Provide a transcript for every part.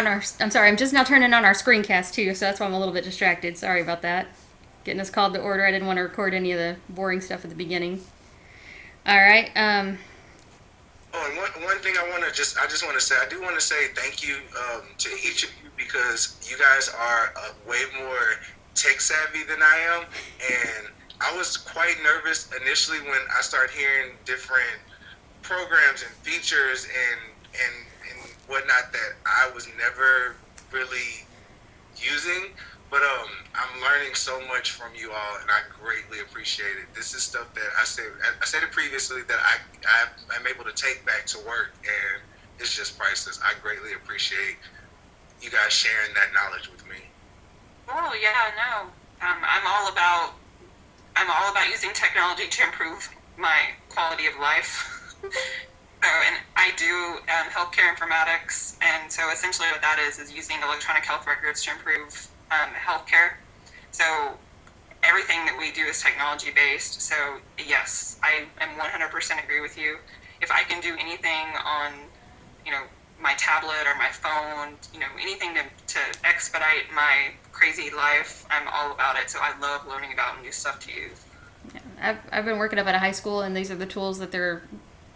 I'm sorry, I'm just now turning on our screencast too, so that's why I'm a little bit distracted. Sorry about that. Getting us called to order. I didn't want to record any of the boring stuff at the beginning. All right. Oh, and one thing I just want to say, I do want to say thank you to each of you because you guys are way more tech savvy than I am, and I was quite nervous initially when I started hearing different programs and features and whatnot that I was never really using. But I'm learning so much from you all, and I greatly appreciate it. This is stuff that I said it previously that I'm able to take back to work, and it's just priceless. I greatly appreciate you guys sharing that knowledge with me. Oh yeah, no. I'm all about using technology to improve my quality of life. And I do healthcare informatics, and so essentially what that is using electronic health records to improve healthcare. So everything that we do is technology based. So yes, I am 100% agree with you. If I can do anything on, you know, my tablet or my phone, you know, anything to expedite my crazy life, I'm all about it. So I love learning about new stuff to use. I've been working up at a high school, and these are the tools that they're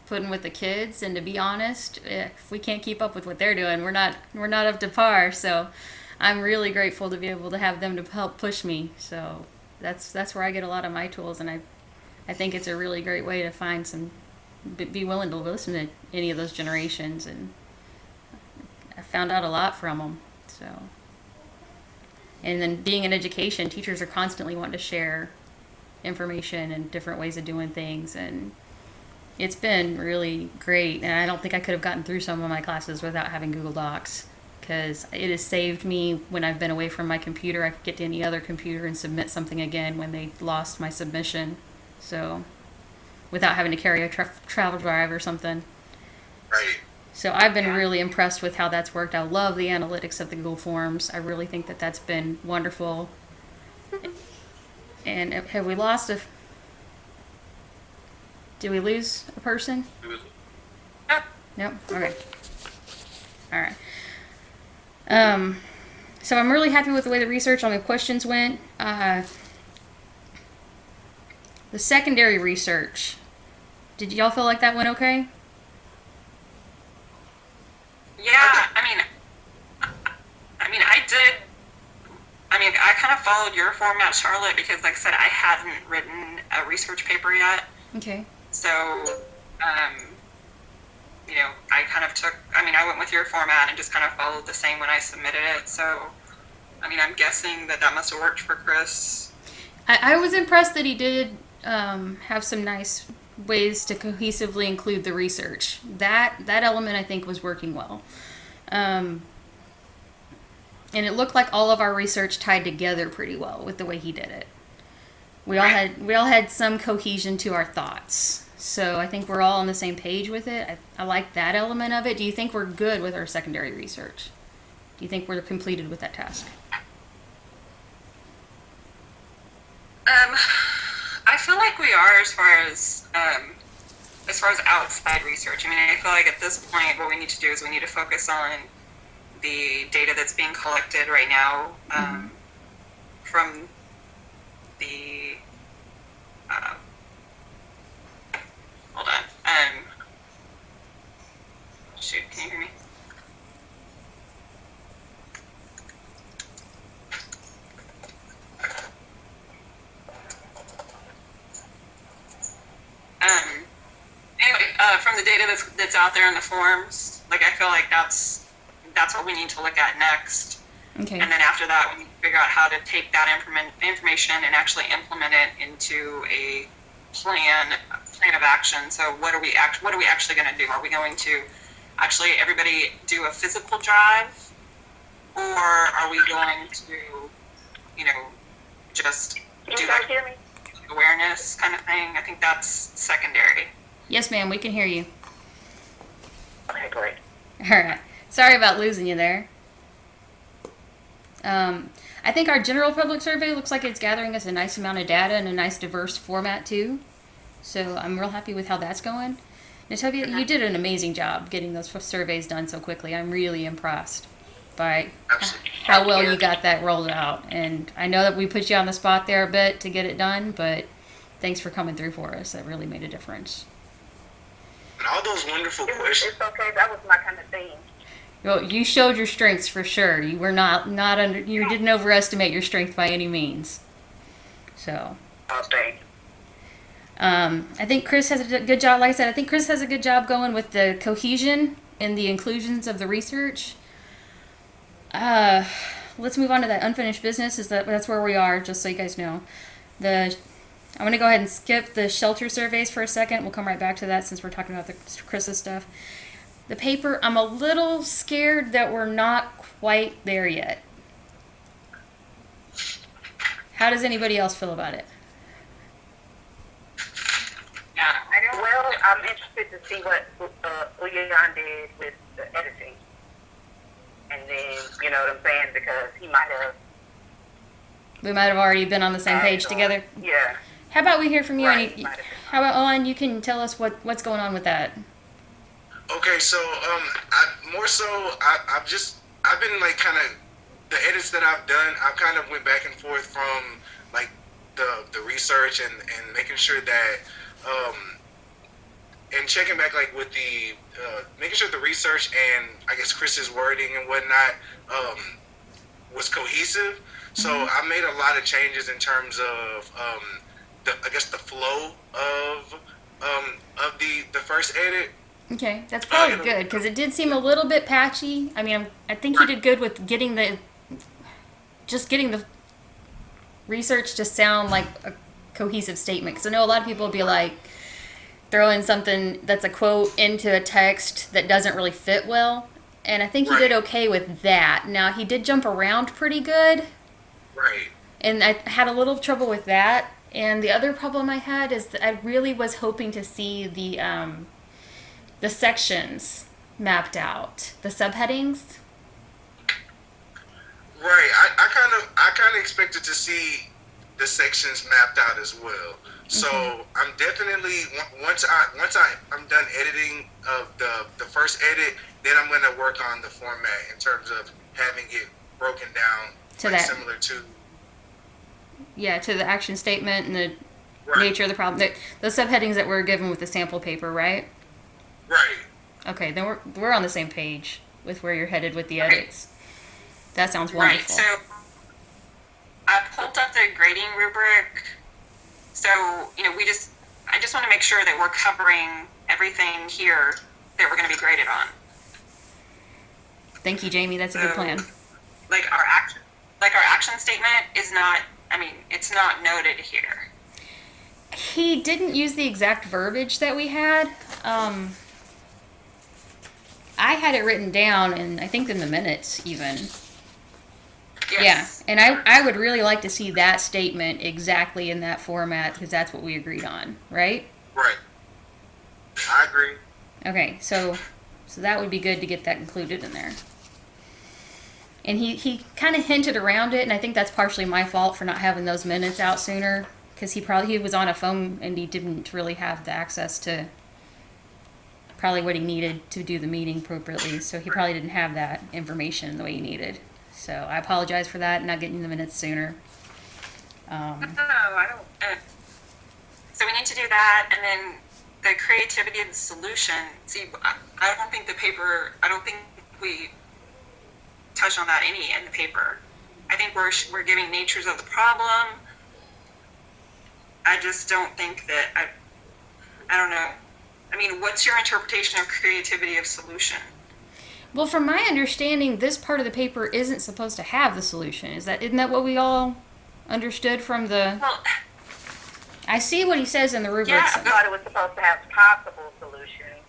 putting with the kids. And to be honest, if we can't keep up with what they're doing, we're not up to par. So I'm really grateful to be able to have them to help push me. So that's where I get a lot of my tools, and I think it's a really great way to find some be willing to listen to any of those generations, and I found out a lot from them. So, and then being in education, teachers are constantly wanting to share information and different ways of doing things, and it's been really great. And I don't think I could have gotten through some of my classes without having Google Docs, because it has saved me when I've been away from my computer. I could get to any other computer and submit something again when they lost my submission. So without having to carry a travel drive or something. Right. So I've been Yeah. really impressed with how that's worked. I love the analytics of the Google Forms. I really think that that's been wonderful. And have we lost a? Did we lose a person? Yep. Nope. Okay. All right. So I'm really happy with the way the research on the questions went. The secondary research. Did y'all feel like that went okay? Yeah, I did. I kind of followed your format, Charlotte, because, like I said, I hadn't written a research paper yet. Okay. So, I kind of I went with your format and just kind of followed the same when I submitted it. So, I'm guessing that must have worked for Chris. I was impressed that he did have some nice ways to cohesively include the research. That element I think was working well. And it looked like all of our research tied together pretty well with the way he did it. We all had some cohesion to our thoughts. So I think we're all on the same page with it. I like that element of it. Do you think we're good with our secondary research? Do you think we're completed with that task? I feel like we are as far as outside research. I feel like at this point, what we need to do is we need to focus on the data that's being collected right now from the. Hold on. Shoot, can you hear me? From the data that's out there in the forums, like I feel like that's what we need to look at next. Okay. And then after that, we need to figure out how to take that information and actually implement it into a plan of action. So what are we actually going to do? Are we going to actually everybody do a physical drive, or are we going to, just do that awareness kind of thing? I think that's secondary. Yes, ma'am. We can hear you. Okay, great. All right. Sorry about losing you there. I think our general public survey looks like it's gathering us a nice amount of data in a nice diverse format too. So I'm real happy with how that's going. Natavia, you did an amazing job getting those surveys done so quickly. I'm really impressed. by Absolutely. how well you got that rolled out. And I know that we put you on the spot there a bit to get it done, but thanks for coming through for us. That really made a difference. And all those wonderful questions. It's okay. That was my kind of thing. Well, you showed your strengths for sure. You were not under. You didn't overestimate your strength by any means. So. Oh, thank you. I think Chris has a good job. Like I said, I think Chris has a good job going with the cohesion and the inclusions of the research. Let's move on to that unfinished business. That's where we are? Just so you guys know, I'm going to go ahead and skip the shelter surveys for a second. We'll come right back to that since we're talking about the Chris's stuff. The paper, I'm a little scared that we're not quite there yet. How does anybody else feel about it? Yeah. Well, I'm interested to see what Uyan did with the editing. And then, you know what I'm saying? Because he might have. We might have already been on the same page together. Yeah. How about we hear from you? Right, How about Owen? You can tell us what's going on with that. Okay, so I've been like kind of the edits that I've done. I've kind of went back and forth from like the research and making sure that and checking back like with the making sure the research and I guess Chris's wording and whatnot was cohesive. So I made a lot of changes in terms of the flow of the first edit. Okay, that's probably good because it did seem a little bit patchy. I mean, I think you did good with getting the research to sound like a cohesive statement. Because I know a lot of people will be like throwing something that's a quote into a text that doesn't really fit well, and I think he did okay with that. Now he did jump around pretty good, right? And I had a little trouble with that. And the other problem I had is that I really was hoping to see the sections mapped out, the subheadings. Right. I kind of expected to see the sections mapped out as well. So I'm definitely once I'm done editing of the first edit, then I'm going to work on the format in terms of having it broken down To that. similar to To the action statement and the nature of the problem. The subheadings that were given with the sample paper, right? Right. Okay, then we're on the same page with where you're headed with the edits. That sounds wonderful. Right, so I pulled up the grading rubric. So, I just want to make sure that we're covering everything here that we're going to be graded on. Thank you, Jamie. That's a good plan. Like our action statement is not, it's not noted here. He didn't use the exact verbiage that we had. I had it written down, and I think in the minutes even. Yes. Yeah, and I would really like to see that statement exactly in that format because that's what we agreed on, right? Right. I agree. Okay, so that would be good to get that included in there. And he kind of hinted around it, and I think that's partially my fault for not having those minutes out sooner because he was on a phone and he didn't really have the access to probably what he needed to do the meeting appropriately, so he probably didn't have that information the way he needed. So I apologize for that, not getting the minutes sooner. No, I don't. So we need to do that, and then the creativity of the solution. See, I don't think we touch on that any in the paper. I think we're giving natures of the problem. I just don't think that, I don't know. What's your interpretation of creativity of solution? Well, from my understanding, this part of the paper isn't supposed to have the solution. Isn't that what we all understood from the... Well, I see what he says in the rubric. I thought it was supposed to have possible solutions,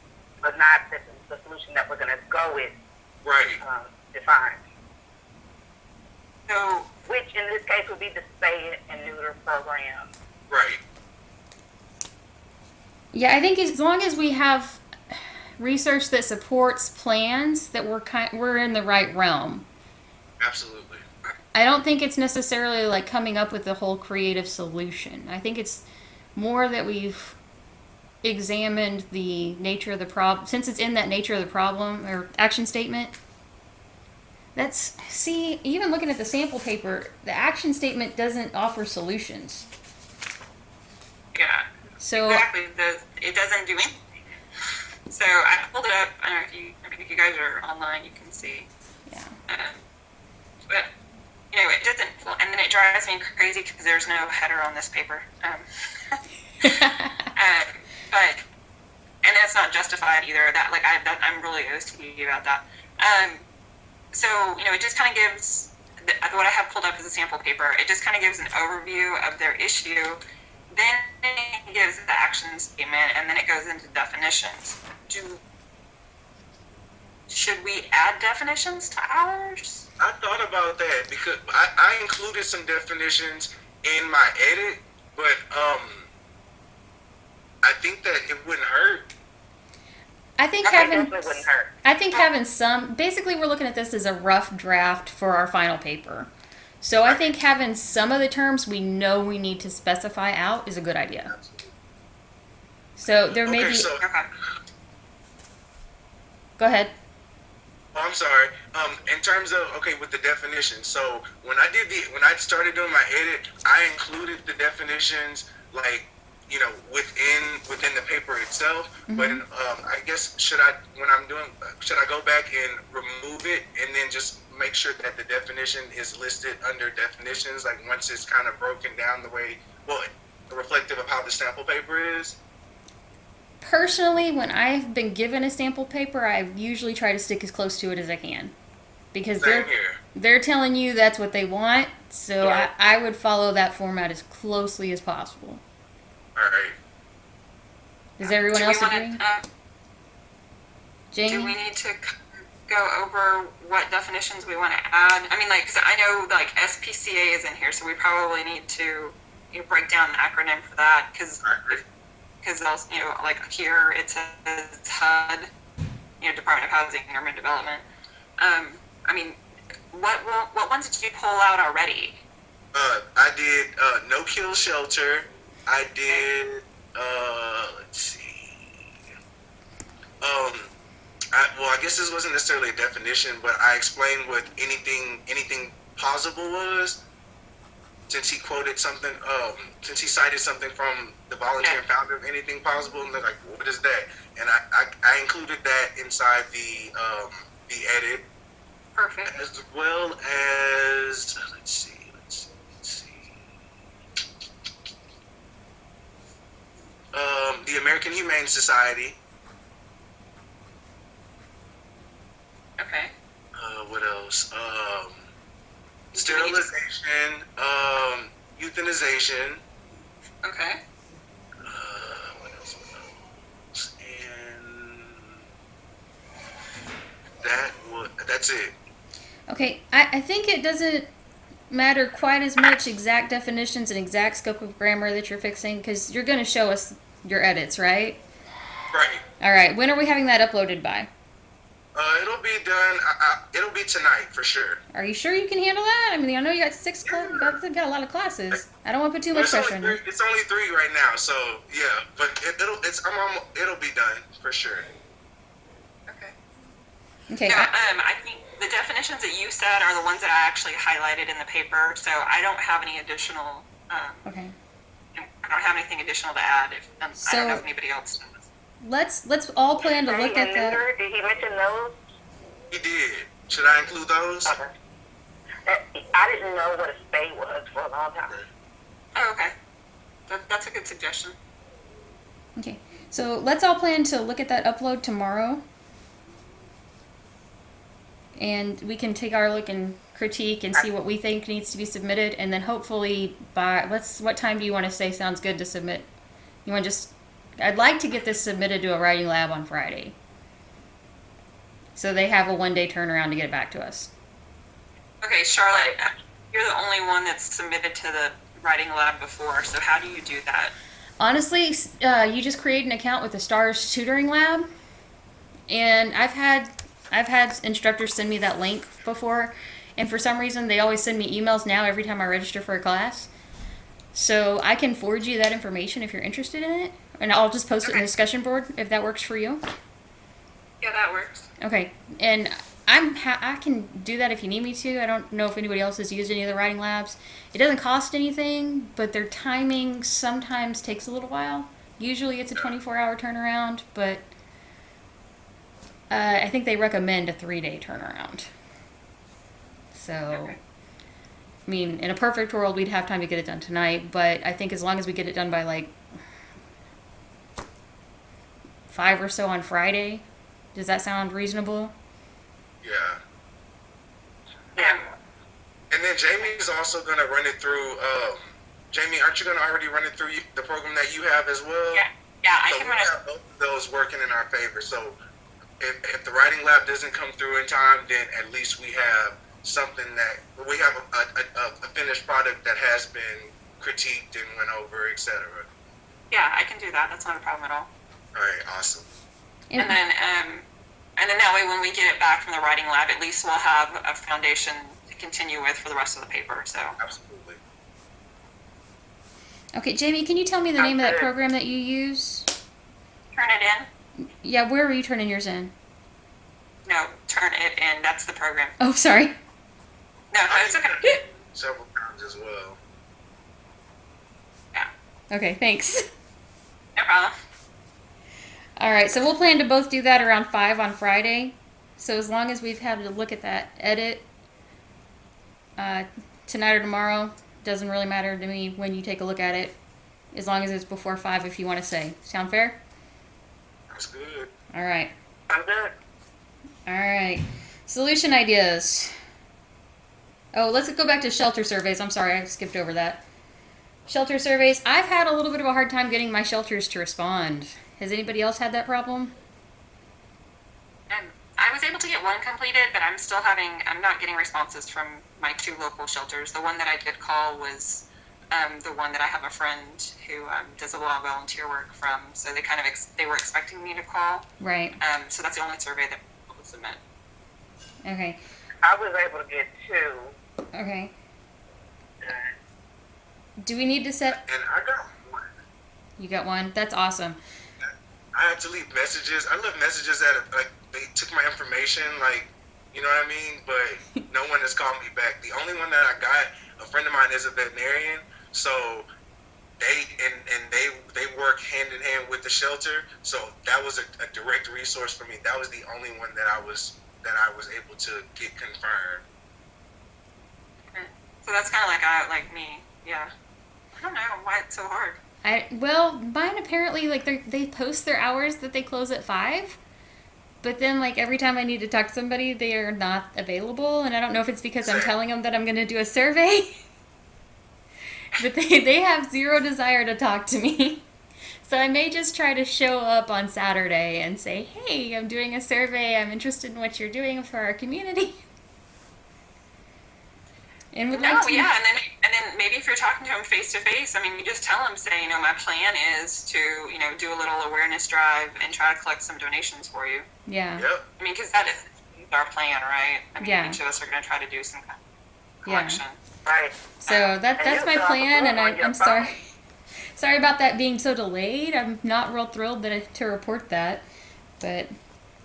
but not the solution that we're going to go with. Right. Defined. so, Which in this case would be the spay and neuter program. Right. Yeah, I think as long as we have research that supports plans, that we're in the right realm. Absolutely. I don't think it's necessarily like coming up with the whole creative solution. I think it's more that we've examined the nature of the problem, since it's in that nature of the problem or action statement, See, even looking at the sample paper, the action statement doesn't offer solutions. Yeah, So, exactly. It doesn't do anything. So I pulled it up. I don't know if you guys are online, you can see. yeah. But it doesn't. Well, and then it drives me crazy because there's no header on this paper. But and that's not justified either. I'm really OCD about that. So it just kind of gives what I have pulled up as a sample paper. It just kind of gives an overview of their issue. Then it gives the action statement, and then it goes into definitions. Should we add definitions to ours? I thought about that because I included some definitions in my edit, but I think that it wouldn't hurt. I think definitely wouldn't hurt. I think having some, basically we're looking at this as a rough draft for our final paper. So I think having some of the terms we know we need to specify out is a good idea. So there may be. So, Okay. Go ahead. I'm sorry. In terms of with the definitions. So when I started doing my edit, I included the definitions within the paper itself. Mm-hmm. But I guess should I go back and remove it and then just make sure that the definition is listed under definitions, like once it's kind of broken down the way, reflective of how the sample paper is? Personally, when I've been given a sample paper, I usually try to stick as close to it as I can. Because they're telling you that's what they want, so Yeah. I would follow that format as closely as possible. All right. Does everyone else agree? Jamie? Do we need to go over what definitions we want to add? I mean, because I know SPCA is in here, so we probably need to break down the acronym for that because else, here it says HUD, Department of Housing and Urban Development. I mean, what ones did you pull out already? I did no kill shelter. I did. Let's see. I guess this wasn't necessarily a definition, but I explained what anything possible was. Since he quoted something, since he cited something from the volunteer and founder of Anything Possible, and they're like, what is that? And I included that inside the edit. Perfect. As well as, let's see. The American Humane Society. Okay. What else? Sterilization, euthanization. Okay. What else? And that's it. Okay, I think it doesn't matter quite as much exact definitions and exact scope of grammar that you're fixing because you're going to show us your edits, right? Right. All right, when are we having that uploaded by? It'll be done. It'll be tonight for sure. Are you sure you can handle that? I mean, I know you got you got a lot of classes. I don't want to put too much pressure on you. It's only 3 right now, so yeah. But it'll be done for sure. Okay. Yeah, I think the definitions that you said are the ones that I actually highlighted in the paper, so I don't have any additional. Okay. I don't have anything additional to add. I don't know if anybody else does. Let's all plan to look at that. Did he mention those? He did. Should I include those? Okay. I didn't know what a spay was for a long time. Oh, okay. That's a good suggestion. Okay. So let's all plan to look at that upload tomorrow. And we can take our look and critique and see what we think needs to be submitted, and then hopefully what time do you want to say sounds good to submit? You want I'd like to get this submitted to a writing lab on Friday, so they have a 1-day turnaround to get it back to us. Okay, Charlotte, you're the only one that's submitted to the writing lab before, so how do you do that? Honestly, you just create an account with the STARS tutoring lab, and I've had instructors send me that link before, and for some reason they always send me emails now every time I register for a class. So I can forward you that information if you're interested in it, and I'll just post it in the discussion board if that works for you. Yeah, that works. Okay, and I can do that if you need me to. I don't know if anybody else has used any of the writing labs. It doesn't cost anything, but their timing sometimes takes a little while. Usually it's a 24-hour turnaround, but I think they recommend a 3-day turnaround. So, Okay. I mean, in a perfect world, we'd have time to get it done tonight, but I think as long as we get it done by like 5 or so on Friday, does that sound reasonable? Yeah. Yeah. And then Jamie's also gonna run it through. Jamie, aren't you gonna already run it through the program that you have as well? Yeah. Yeah, I So can we run it. have both of those working in our favor. So if the writing lab doesn't come through in time, then at least we have something that we have a finished product that has been critiqued and went over, etc. Yeah, I can do that. That's not a problem at all. All right, awesome. And then that way, when we get it back from the writing lab, at least we'll have a foundation to continue with for the rest of the paper. So Absolutely. Okay, Jamie, can you tell me the name of that program that you use? turn it in. Yeah, where are you turning yours in? No, turn it in. That's the program. Oh, sorry. No, it's okay. Several times as well. Yeah, Okay, thanks. no problem. All right, so we'll plan to both do that around 5 on Friday. So as long as we've had a look at that edit tonight or tomorrow, doesn't really matter to me when you take a look at it, as long as it's before 5 if you want to say. Sound fair? That's good. All right. I'm good. All right. Solution ideas. Oh, let's go back to shelter surveys. I'm sorry, I skipped over that. Shelter surveys. I've had a little bit of a hard time getting my shelters to respond. Has anybody else had that problem? I was able to get one completed, but I'm not getting responses from my 2 local shelters. The one that I did call was the one that I have a friend who does a lot of volunteer work from. So they kind of they were expecting me to call. Right. So that's the only survey that I will submit. Okay. I was able to get 2. Okay. Do we need to set... And I got one. You got one? That's awesome. I had to leave messages. I left messages that like they took my information, like, you know what I mean? But no one has called me back. The only one that I got, a friend of mine is a veterinarian, so they work hand in hand with the shelter. So that was a direct resource for me. That was the only one that I was able to get confirmed. So that's kind of like me. Yeah. I don't know why it's so hard. Well, mine apparently, like, they post their hours that they close at 5, but then, like, every time I need to talk to somebody, they are not available, and I don't know if it's because I'm telling them that I'm going to do a survey, but they have zero desire to talk to me. So I may just try to show up on Saturday and say, hey, I'm doing a survey, I'm interested in what you're doing for our community. And would like to... Yeah, and then maybe if you're talking to them face to face, I mean, you just tell them, say, my plan is to, do a little awareness drive and try to collect some donations for you. Yeah. Yep. I mean, because that is our plan, right? I mean, Yeah. each of us are going to try to do some kind of collection. Right. So that's my plan, and I'm sorry. Sorry about that being so delayed. I'm not real thrilled to report that, but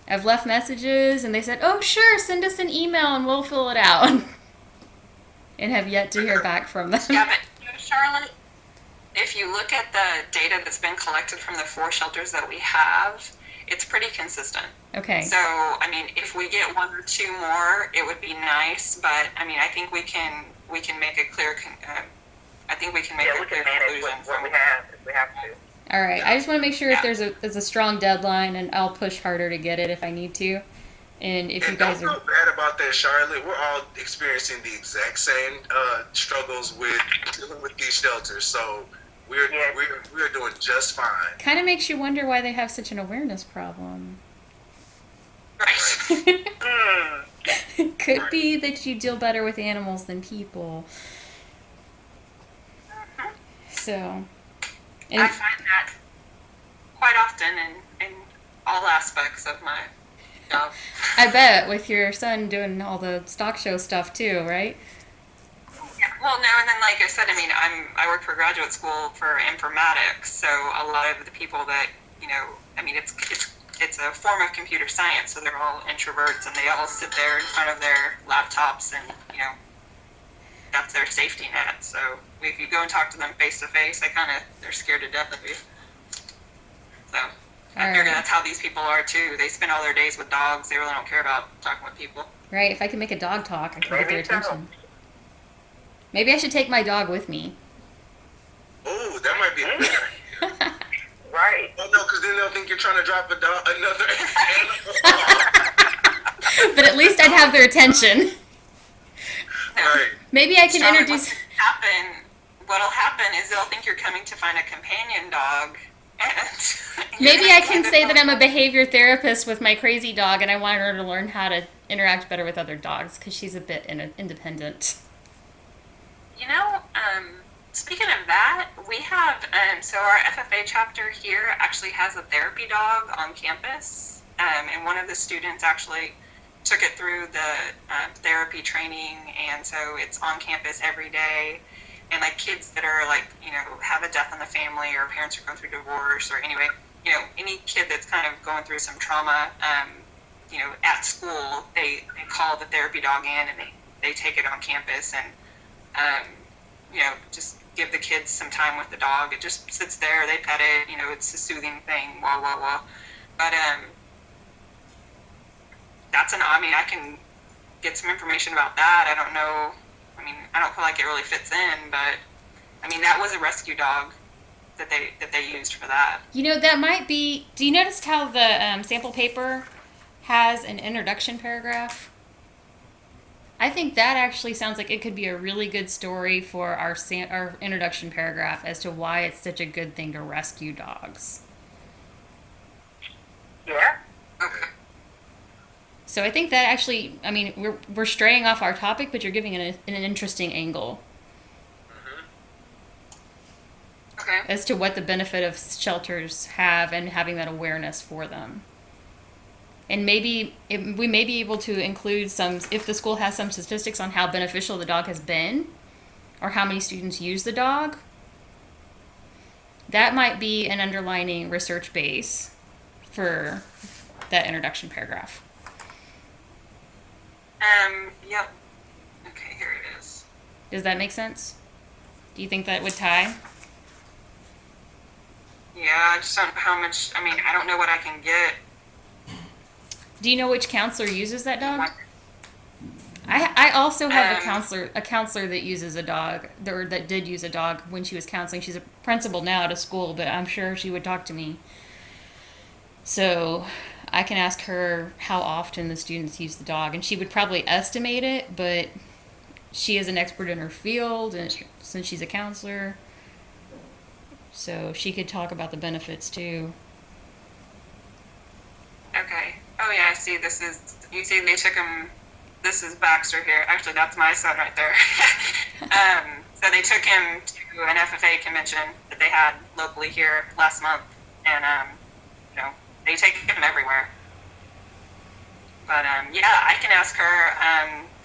I've left messages, and they said, oh, sure, send us an email, and we'll fill it out. And have yet to hear back from them. Yeah, but Charlotte, if you look at the data that's been collected from the 4 shelters that we have, it's pretty consistent. Okay. So, I mean, if we get 1 or 2 more, it would be nice. But I mean, I think we can make a clear. I think we can make a we clear can manage conclusion what we have if we have to. All right. I just want to make sure Yeah. if there's a strong deadline, and I'll push harder to get it if I need to. And if you And guys don't are... feel bad about that, Charlotte. We're all experiencing the exact same struggles with dealing with these shelters. So we're doing just fine. Kind of makes you wonder why they have such an awareness problem. right. Could be that you deal better with animals than people. So... And I find that quite often in all aspects of my job. I bet with your son doing all the stock show stuff too, right? Yeah, well, no, and then like I said, I mean, I work for graduate school for informatics, so a lot of the people that I mean, it's it's a form of computer science, so they're all introverts and they all sit there in front of their laptops, and that's their safety net. So if you go and talk to them face to face, they're scared to death of you. So I figure that's how these people are too. They spend all their days with dogs. They really don't care about talking with people. Right. If I can make a dog talk, I can get their Maybe so. attention. Maybe I should take my dog with me. Oh, that might be a good idea. Right. Oh no, because then they'll think you're trying to drop another animal. But at least I'd have their attention. Right. Maybe I can Charlotte, introduce. What'll happen is they'll think you're coming to find a companion dog. And Maybe I can say that I'm a behavior therapist with my crazy dog, and I want her to learn how to interact better with other dogs because she's a bit independent. Speaking of that, we have, so our FFA chapter here actually has a therapy dog on campus, and one of the students actually took it through the therapy training, and so it's on campus every day. And like kids that are have a death in the family, or parents are going through divorce, or anyway, any kid that's kind of going through some trauma, at school, they call the therapy dog in, and they take it on campus, and just give the kids some time with the dog. It just sits there, they pet it, it's a soothing thing, blah, blah, blah. But I can get some information about that. I don't know. I don't feel like it really fits in, but that was a rescue dog that they used for that. That might be. Do you notice how the sample paper has an introduction paragraph? I think that actually sounds like it could be a really good story for our introduction paragraph as to why it's such a good thing to rescue dogs. Yeah. Okay. So I think that actually, we're straying off our topic, but you're giving it an interesting angle Okay. as to what the benefit of shelters have and having that awareness for them. And maybe we may be able to include if the school has some statistics on how beneficial the dog has been, or how many students use the dog. That might be an underlining research base for that introduction paragraph. Yep. Okay, here it is. Does that make sense? Do you think that would tie? Yeah, I just don't know how much, I don't know what I can get. Do you know which counselor uses that dog? I also have a counselor that uses a dog, or that did use a dog when she was counseling. She's a principal now at a school, but I'm sure she would talk to me. So I can ask her how often the students use the dog, and she would probably estimate it, but she is an expert in her field, and since she's a counselor, so she could talk about the benefits too. Okay. Oh yeah, I see. You see they took him, this is Baxter here. Actually, that's my son right there. So they took him to an FFA convention that they had locally here last month, and they take him everywhere. But yeah, I can ask her.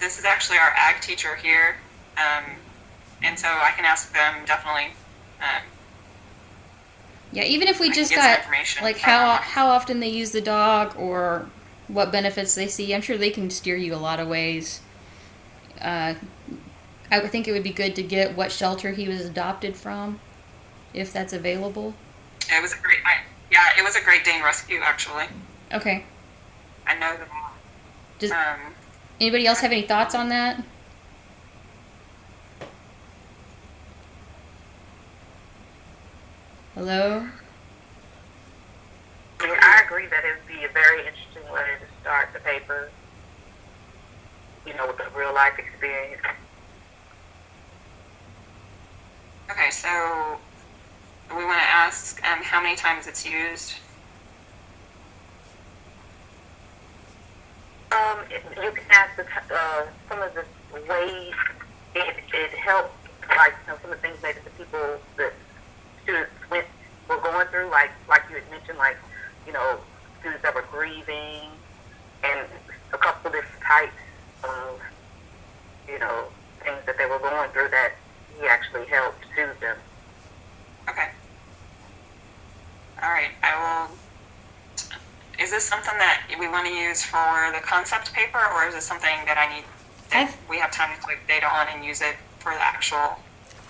This is actually our ag teacher here, and so I can ask them definitely. Yeah, even if we just get some got information like from them. how often they use the dog or what benefits they see, I'm sure they can steer you a lot of ways. I would think it would be good to get what shelter he was adopted from, if that's available. It was a great Dane rescue actually. Okay. I know them. Does anybody else have any thoughts on that? Hello? I agree that it would be a very interesting way to start the paper, with a real life experience. Okay, so we want to ask how many times it's used. You can ask some of the ways it helped, like some of the things maybe the people that students were going through, like you had mentioned, students that were grieving, and a couple different types of things that they were going through that he actually helped soothe them. Okay. All right, I will is this something that we want to use for the concept paper, or is it something that we have time to collect data on and use it for the actual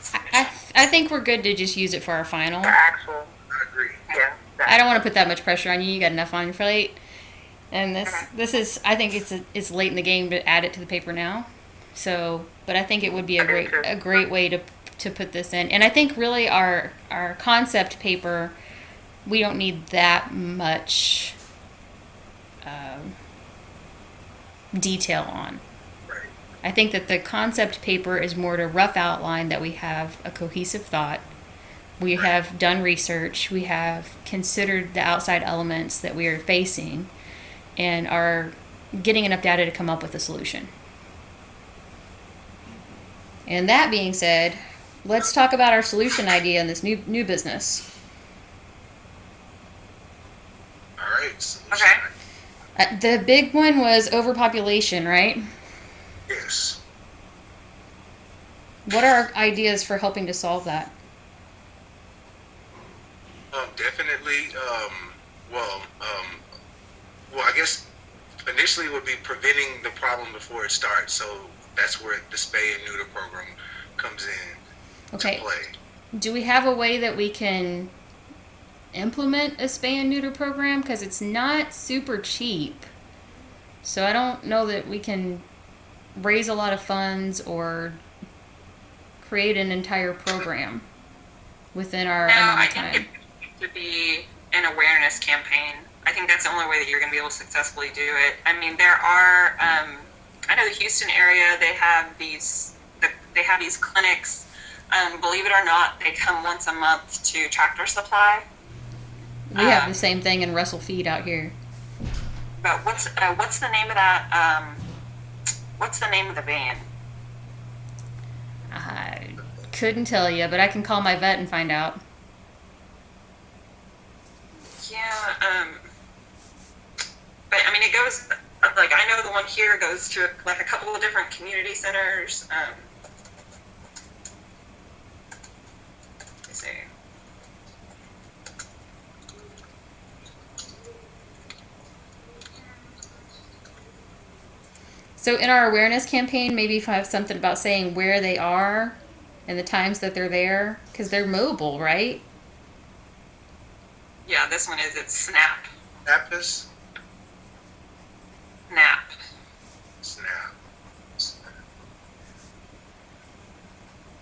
submission? I think we're good to just use it for our final. The actual, I agree. yeah. I don't want to put that much pressure on you. You got enough on your plate. And this is, I think it's late in the game to add it to the paper now. So, but I think it would be a great way to put this in. And I think really our concept paper, we don't need that much detail on. Right. I think that the concept paper is more to rough outline that we have a cohesive thought. We have done research. We have considered the outside elements that we are facing and are getting enough data to come up with a solution. And that being said, let's talk about our solution idea in this new business. All right. Solution. Okay. The big one was overpopulation, right? Yes. What are our ideas for helping to solve that? Definitely. Well, I guess initially would be preventing the problem before it starts. So that's where the spay and neuter program comes in Okay. to play. Do we have a way that we can implement a spay and neuter program? Because it's not super cheap. So I don't know that we can raise a lot of funds or create an entire program within our amount I of think time. it should be an awareness campaign. I think that's the only way that you're going to be able to successfully do it. I mean, there are. I know the Houston area. They have these clinics. Believe it or not, they come once a month to Tractor Supply. We have the same thing in Russell Feed out here. But what's the name of that? What's the name of the van? I couldn't tell you, but I can call my vet and find out. Yeah. But I mean, it goes like I know the one here goes to like a couple of different community centers. Let me see. So in our awareness campaign, maybe if I have something about saying where they are and the times that they're there, because they're mobile, right? Yeah, this one is it's Snap. Apis? Nap. Snap.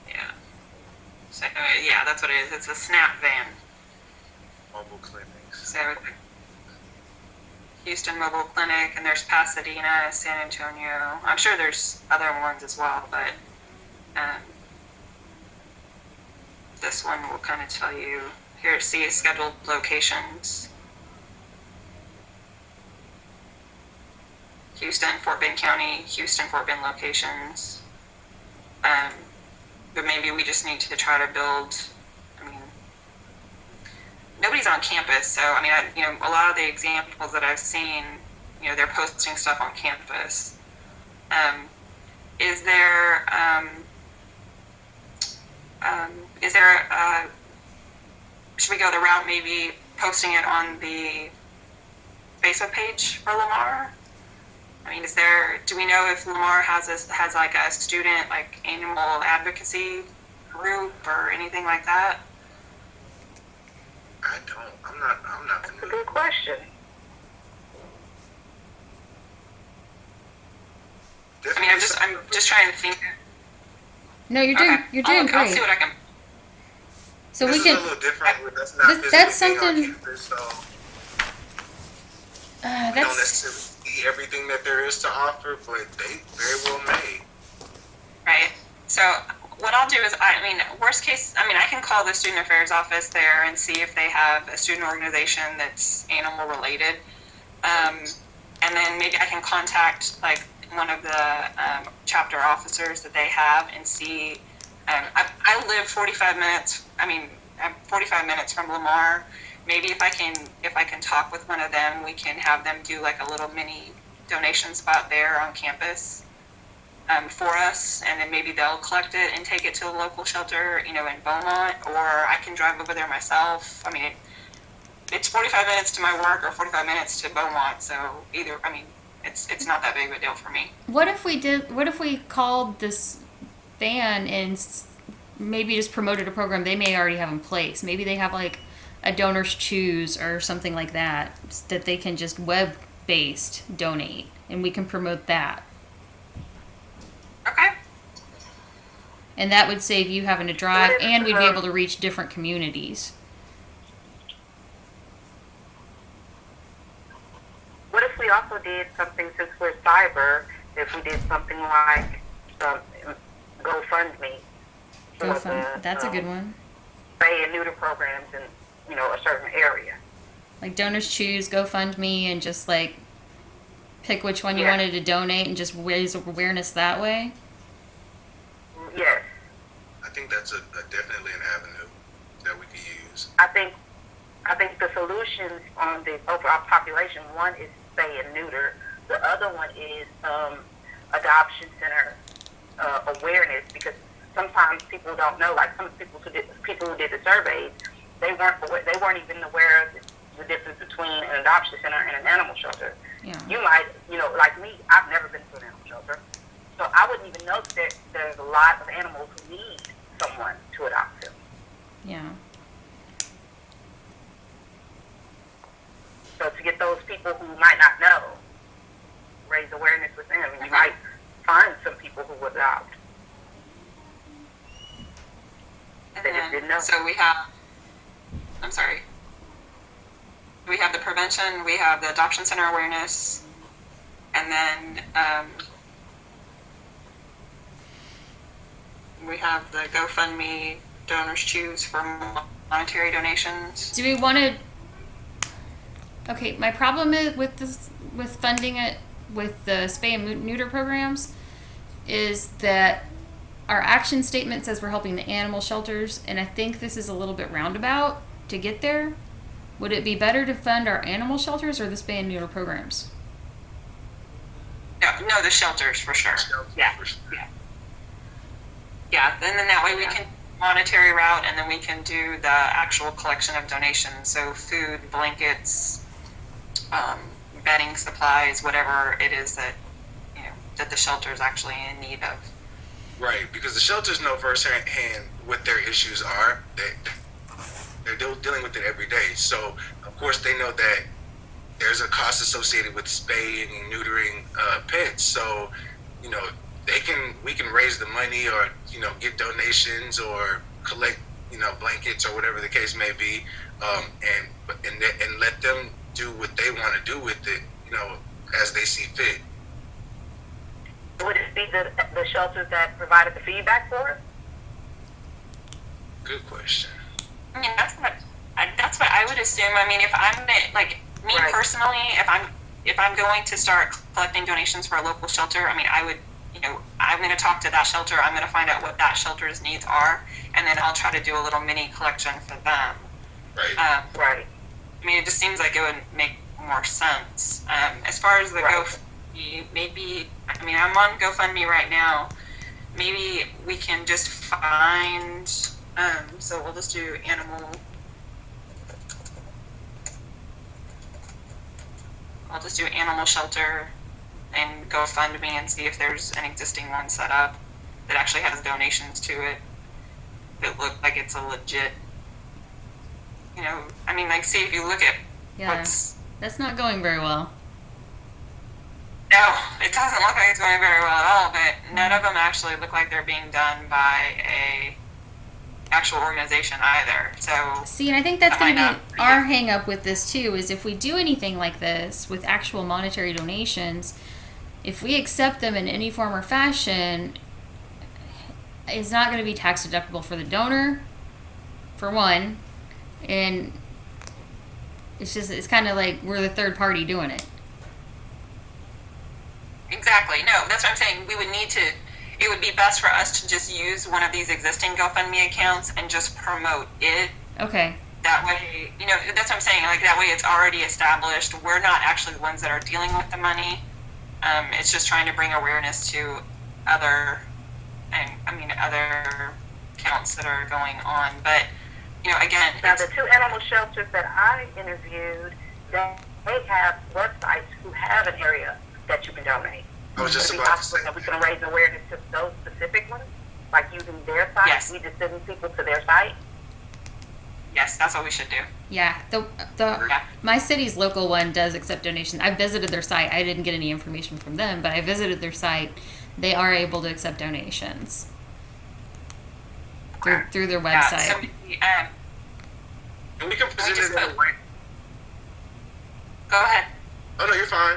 Yeah. So yeah, that's what it is. It's a Snap van. Mobile clinics. So Houston Mobile Clinic, and there's Pasadena, San Antonio. I'm sure there's other ones as well, but this one will kind of tell you. Here, see scheduled locations. Houston, Fort Bend County, Houston, Fort Bend locations. But maybe we just need to try to build. I mean, nobody's on campus, so I mean, a lot of the examples that I've seen, they're posting stuff on campus. Is there should we go the route maybe posting it on the Facebook page for Lamar? I mean, do we know if Lamar has like a student like animal advocacy group or anything like that? I don't. I'm not That's a familiar. good question. I mean, I'm just trying to think. No, you're doing Okay. you're doing I'll see great. what I can. So This we is can. a little different. That's not That's physically being on something- campus, so we don't That's necessarily see everything that there is to offer, but they very well may. Right. So what I'll do is, worst case, I can call the student affairs office there and see if they have a student organization that's animal related, and then maybe I can contact like one of the chapter officers that they have and see. I live 45 minutes. I'm 45 minutes from Lamar. Maybe if I can talk with one of them, we can have them do like a little mini donation spot there on campus for us, and then maybe they'll collect it and take it to the local shelter, in Beaumont, or I can drive over there myself. I mean, it's 45 minutes to my work or 45 minutes to Beaumont. So either, I mean, it's not that big of a deal for me. What if we did? What if we called this van and maybe just promoted a program they may already have in place? Maybe they have like a donors choose or something like that that they can just web based donate, and we can promote that. Okay. And that would save you having to drive, and we'd be able to reach different communities. What if we also did something, since we're cyber, if we did something like GoFundMe? That's a good one. Spay and neuter programs in, a certain area. Like donors choose, GoFundMe, and just like pick which one you wanted to donate and just raise awareness that way. Yes. I think that's a definitely an avenue that we could use. I think the solutions on the overall population, one is spay and neuter. The other one is adoption center awareness, because sometimes people don't know. Like some people who did the surveys, they weren't even aware of the difference between an adoption center and an animal shelter. Yeah. You might, like me, I've never been to an animal shelter, so I wouldn't even know that there's a lot of animals who need someone to adopt them. Yeah. So to get those people who might not know, raise awareness with them, and you might find some people who would adopt. And They just didn't know. so we have, I'm sorry. We have the prevention, we have the adoption center awareness, and then we have the GoFundMe donors choose for monetary donations. Do we want to? Okay, my problem is with funding it with the spay and neuter programs is that our action statement says we're helping the animal shelters, and I think this is a little bit roundabout to get there. Would it be better to fund our animal shelters or the spay and neuter programs? No, the shelters for sure. Yeah. Yeah, and then that way we can monetary route, and then we can do the actual collection of donations. So food, blankets, bedding supplies, whatever it is that that the shelter is actually in need of. Right, because the shelters know firsthand what their issues are. They're dealing with it every day. So, of course, they know that there's a cost associated with spaying and neutering pets. So, we can raise the money, or get donations, or collect blankets, or whatever the case may be, and let them do what they want to do with it, as they see fit. Would it be the shelters that provided the feedback for it? Good question. I mean, that's what I would assume. I mean, if I'm like me personally, if I'm going to start collecting donations for a local shelter, I mean, I would, I'm going to talk to that shelter. I'm going to find out what that shelter's needs are, and then I'll try to do a little mini collection for them. Right. Right. I mean, it just seems like it would make more sense. As far as the GoFundMe, maybe, I mean, I'm on GoFundMe right now. Maybe we can just find, so we'll just do I'll just do animal shelter and GoFundMe and see if there's an existing one set up that actually has donations to it that look like it's a legit, I mean, like, see if you look at that's not going very well. No, it doesn't look like it's going very well at all, but none of them actually look like they're being done by a actual organization either. So see, and I think that's going to be our hang up with this too, is if we do anything like this with actual monetary donations, if we accept them in any form or fashion, it's not going to be tax deductible for the donor, for one, and it's kind of like we're the third party doing it. Exactly. No, that's what I'm saying. It would be best for us to just use one of these existing GoFundMe accounts and just promote it. Okay. That way, that's what I'm saying. Like, that way it's already established. We're not actually the ones that are dealing with the money. It's just trying to bring awareness to other accounts that are going on. But again, Now, it's the two animal shelters that I interviewed, they have websites who have an area that you can donate. I was Would just it be about to say possible that we can raise awareness to those specific ones, like using their site? Yes. We just sending people to their site. yes, that's what we should do. Yeah, the Yeah. my city's local one does accept donations. I visited their site. I didn't get any information from them, but I visited their site. They are able to accept donations through their Yeah. website. So, and we can present just it in a put- way. go ahead. Oh no, you're fine.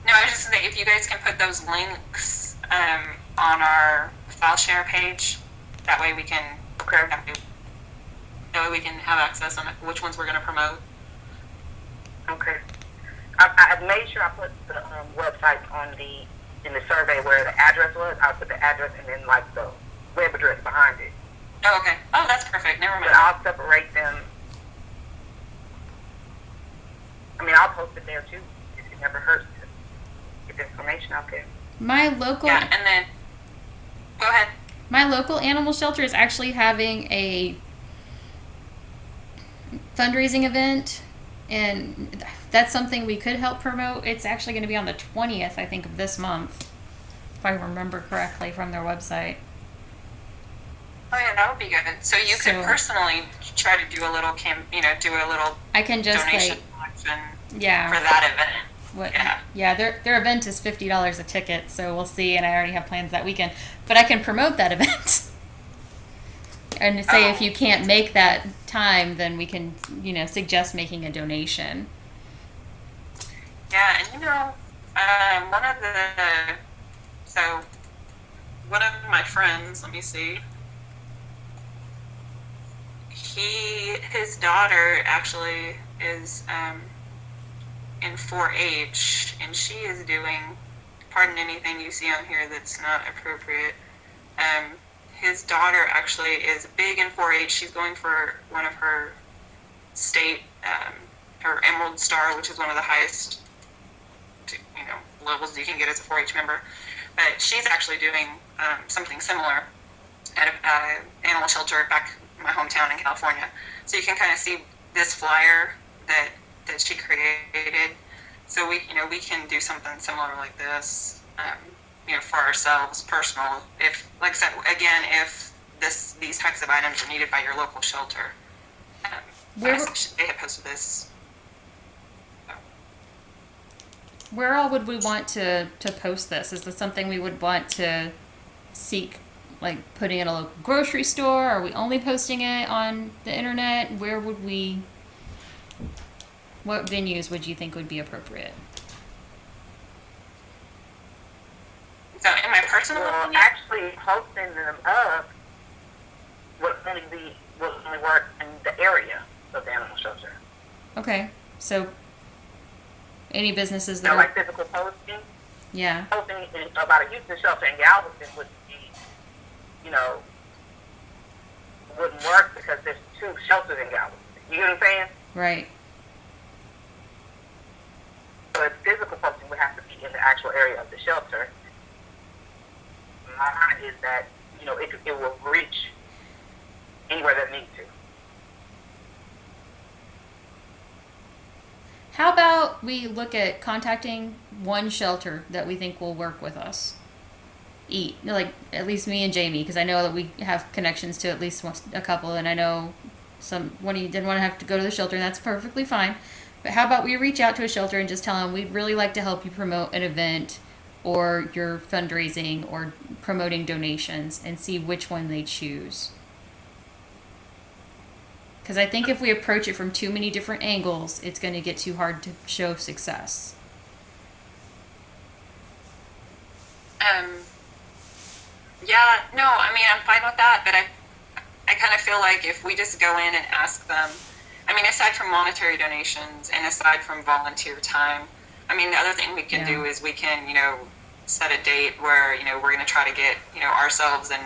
No, I was just saying, if you guys can put those links on our file share page, that way we can Okay. that way we can have access on which ones we're going to promote. Okay. I made sure I put the website in the survey where the address was. I put the address and then like the web address behind it. Oh, okay. Oh, that's perfect. Never But mind. I'll separate them. I mean, I'll post it there too. It never hurts to get information out there. My local Yeah, and then go ahead. My local animal shelter is actually having a fundraising event, and that's something we could help promote. It's actually going to be on the 20th, I think, of this month, if I remember correctly from their website. Oh yeah, that would be good. So you could So- personally try to do a little do a little I can just donation like, collection yeah, for that event. what, Yeah. their event is $50 a ticket, so we'll see. And I already have plans that weekend, but I can promote that event. And say if you can't make that time, then we can, suggest making a donation. Yeah, and one of my friends, let me see, his daughter actually is in 4-H, and she is doing, pardon anything you see on here that's not appropriate, his daughter actually is big in 4-H. She's going for one of her state, her Emerald Star, which is one of the highest, levels you can get as a 4-H member. But she's actually doing something similar at an animal shelter back in my hometown in California. So you can kind of see this flyer that she created. So we can do something similar like this. For ourselves, personal. If, like I said, again, if these types of items are needed by your local shelter, Where- they had posted this. Where all would we want to post this? Is this something we would want to seek, like putting it in a local grocery store? Are we only posting it on the internet? What venues would you think would be appropriate? So, in my personal Well, opinion, actually, posting them up would only work in the area of the animal shelter. Okay, so any businesses that Now, are, like physical posting, yeah, posting about a Houston shelter in Galveston would be, wouldn't work because there's two shelters in Galveston. You know what I'm saying? right. But physical posting would have to be in the actual area of the shelter. Mine is that, it will reach anywhere that it needs to. How about we look at contacting one shelter that we think will work with us? Like at least me and Jamie, because I know that we have connections to at least a couple, and I know one of you didn't want to have to go to the shelter, and that's perfectly fine. But how about we reach out to a shelter and just tell them we'd really like to help you promote an event or your fundraising or promoting donations, and see which one they choose. Because I think if we approach it from too many different angles, it's going to get too hard to show success. Yeah, no, I mean, I'm fine with that, but I kind of feel like if we just go in and ask them, I mean, aside from monetary donations and aside from volunteer time, I mean, the other thing we can do is we can, set a date where, we're going to try to get, ourselves and,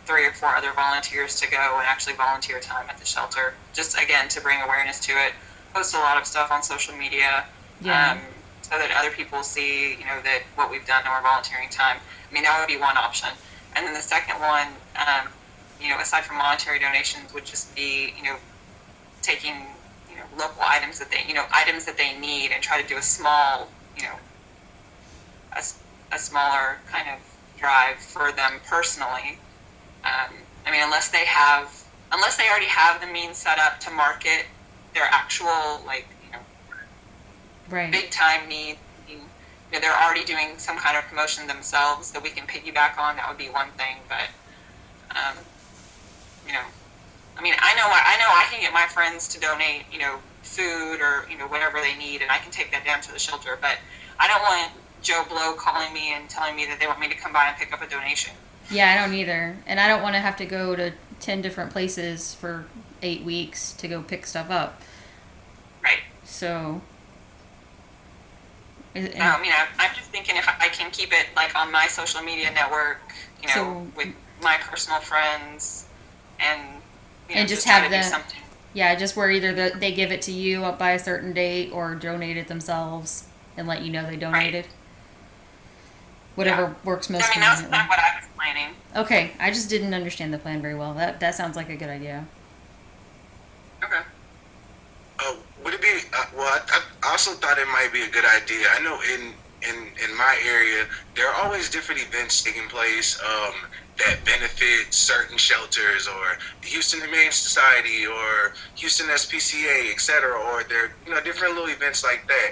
3 or 4 other volunteers to go and actually volunteer time at the shelter. Just, again, to bring awareness to it. Post a lot of stuff on social media. Yeah. So that other people see, that what we've done in our volunteering time. I mean, that would be one option. And then the second one, aside from monetary donations, would just be, taking, local items that items that they need and try to do a small, a, a smaller kind of drive for them personally. I mean, unless they already have the means set up to market their actual, like, Right. big time need. They're already doing some kind of promotion themselves that we can piggyback on. That would be one thing, but um, I mean, I know I can get my friends to donate, food or whatever they need, and I can take that down to the shelter. But I don't want Joe Blow calling me and telling me that they want me to come by and pick up a donation. Yeah, I don't either. And I don't want to have to go to 10 different places for 8 weeks to go pick stuff up. Right. So. I mean, I'm just thinking if I can keep it like on my social media network, with my personal friends, and just try have to do the something. Yeah, just where either they give it to you up by a certain date or donate it themselves and let you know they donated. Right. Whatever works most I mean, that's conveniently. not what I was planning. Okay, I just didn't understand the plan very well. That sounds like a good idea. Okay. Would it be? Well, I also thought it might be a good idea. I know in my area there are always different events taking place that benefit certain shelters, or the Houston Humane Society, or Houston SPCA, etc. Or there, different little events like that.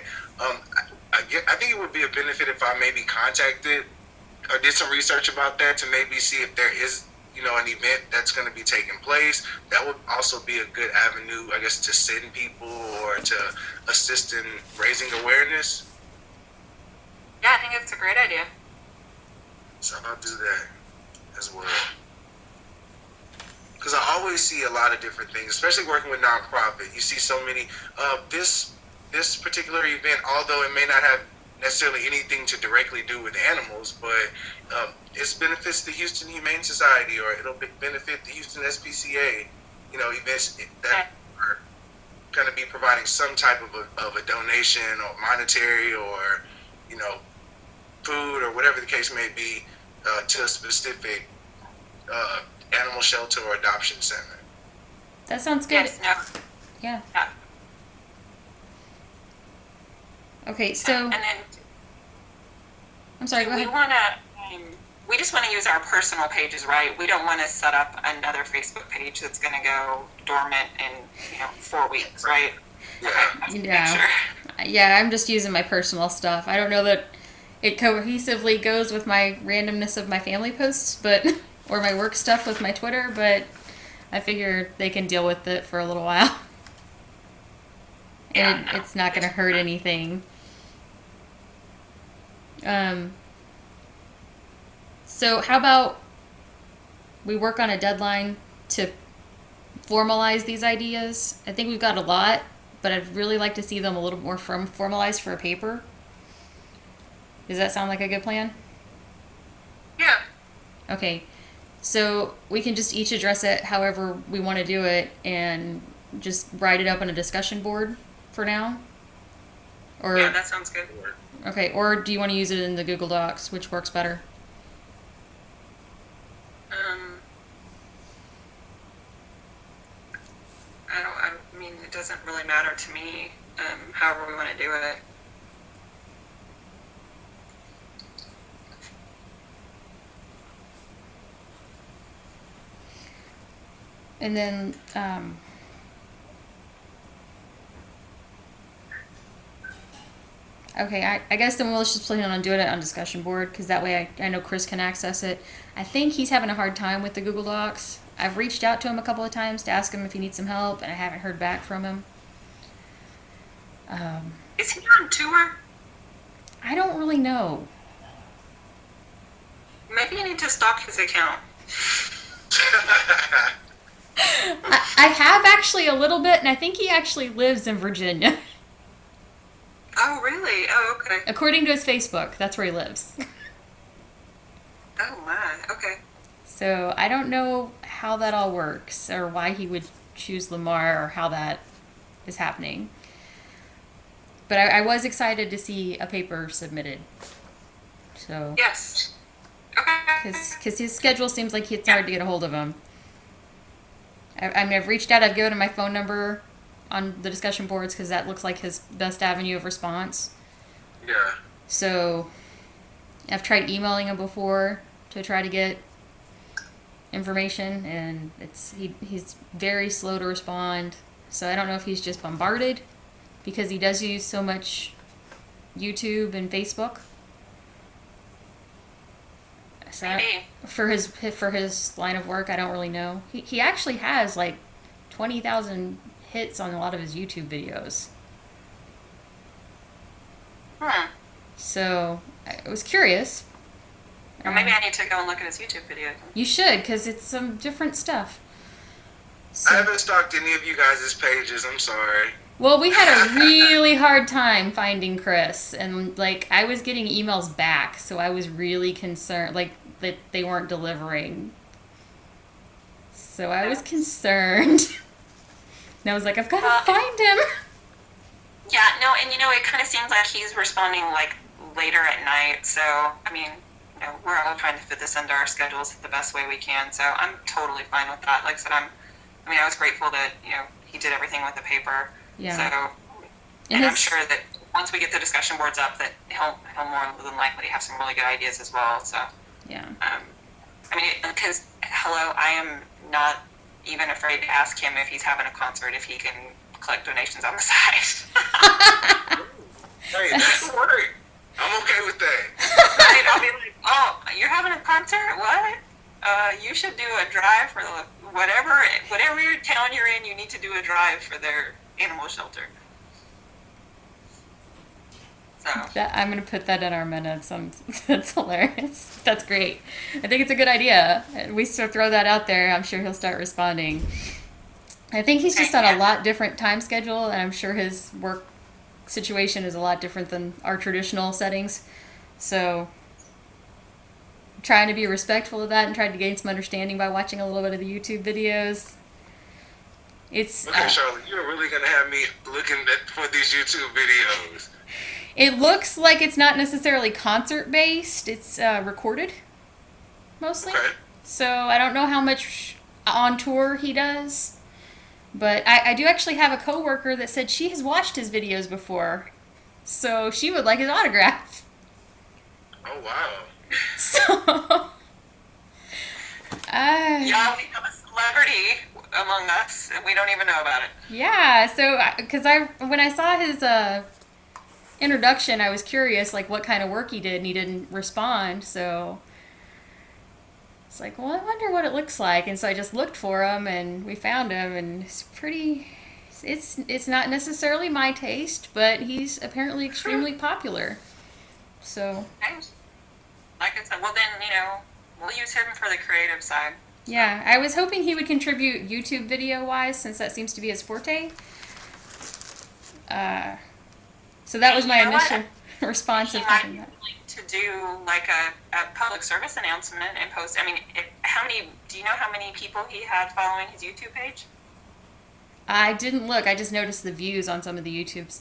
I think it would be a benefit if I maybe contacted or did some research about that to maybe see if there is an event that's going to be taking place. That would also be a good avenue, I guess, to send people or to assist in raising awareness. Yeah, I think it's a great idea. So I'll do that as well. Because I always see a lot of different things, especially working with nonprofit. You see so many. This particular event, although it may not have necessarily anything to directly do with animals, but it benefits the Houston Humane Society, or it'll benefit the Houston SPCA. Events that are going to be providing some type of a donation, or monetary, or food, or whatever the case may be, to a specific animal shelter or adoption center. That sounds good. Yes, no. Yeah. Yeah. Okay, so And then I'm sorry. Go we ahead. want to. We just want to use our personal pages, right? We don't want to set up another Facebook page that's going to go dormant in 4 weeks, right? Yeah. Okay, Yeah. sure. Yeah, I'm just using my personal stuff. I don't know that it cohesively goes with my randomness of my family posts, but or my work stuff with my Twitter, but I figure they can deal with it for a little while. And Yeah, no. it's not going to hurt anything. So how about we work on a deadline to formalize these ideas? I think we've got a lot, but I'd really like to see them a little more formalized for a paper. Does that sound like a good plan? Yeah. Okay, so we can just each address it however we want to do it and just write it up on a discussion board for now? Or Yeah, that sounds good. okay, or do you want to use it in the Google Docs, which works better? I mean, it doesn't really matter to me. However we want to do it. And then, okay, I guess then we'll just plan on doing it on discussion board, because that way I know Chris can access it. I think he's having a hard time with the Google Docs. I've reached out to him a couple of times to ask him if he needs some help, and I haven't heard back from him. Is he on tour? I don't really know. Maybe you need to stalk his account. I have actually a little bit, and I think he actually lives in Virginia. Oh, really? Oh, okay. According to his Facebook, that's where he lives. Oh, my. Okay. So I don't know how that all works, or why he would choose Lamar, or how that is happening. But I was excited to see a paper submitted. So, Yes. Okay. because his schedule seems like it's hard to get a hold of him. I mean, I've reached out. I've given him my phone number on the discussion boards because that looks like his best avenue of response. Yeah. So I've tried emailing him before to try to get information, and he's very slow to respond. So I don't know if he's just bombarded because he does use so much YouTube and Facebook. So Maybe. for his line of work, I don't really know. He actually has like 20,000 hits on a lot of his YouTube videos. Hmm. So I was curious. Or maybe I need to go and look at his YouTube video. You should, because it's some different stuff. I So, haven't stalked any of you guys' pages. I'm sorry. well, we had a really hard time finding Chris, and like I was getting emails back, so I was really concerned, like that they weren't delivering. So I was concerned. And I was like, I've got to find him. Yeah, no, and it kind of seems like he's responding like later at night. So, I mean, we're all trying to fit this into our schedules the best way we can. So I'm totally fine with that. Like I said, I was grateful that, he did everything with the paper. Yeah. So, And I'm his- sure that once we get the discussion boards up, that he'll more than likely have some really good ideas as well. So, Yeah. because, hello, I am not even afraid to ask him if he's having a concert, if he can collect donations on the side. Hey, that's great. I'm okay with that. Right? I'll be like, oh, you're having a concert? What? You should do a drive for whatever town you're in. You need to do a drive for their animal shelter. So I'm going to put that in our minutes. That's hilarious. That's great. I think it's a good idea. We still throw that out there. I'm sure he'll start responding. I think he's just on a lot different time schedule, and I'm sure his work situation is a lot different than our traditional settings. So I'm trying to be respectful of that and trying to gain some understanding by watching a little bit of the YouTube videos. It's Okay, Charlotte, you're really gonna have me looking for these YouTube videos. It looks like it's not necessarily concert based. It's recorded mostly. Okay. So I don't know how much on tour he does. But I do actually have a coworker that said she has watched his videos before. So she would like his autograph. Oh wow. So yeah, we have a celebrity among us, and we don't even know about it. yeah, so because when I saw his introduction, I was curious like what kind of work he did, and he didn't respond. So it's like, well, I wonder what it looks like, and so I just looked for him, and we found him, and it's pretty. It's not necessarily my taste, but he's apparently extremely popular. So And like I said, well then, we'll use him for the creative side. yeah, I was hoping he would contribute YouTube video wise, since that seems to be his forte. So that was my You know what? initial response He of might having be that. willing to do like a public service announcement and post. Do you know how many people he had following his YouTube page? I didn't look. I just noticed the views on some of the YouTube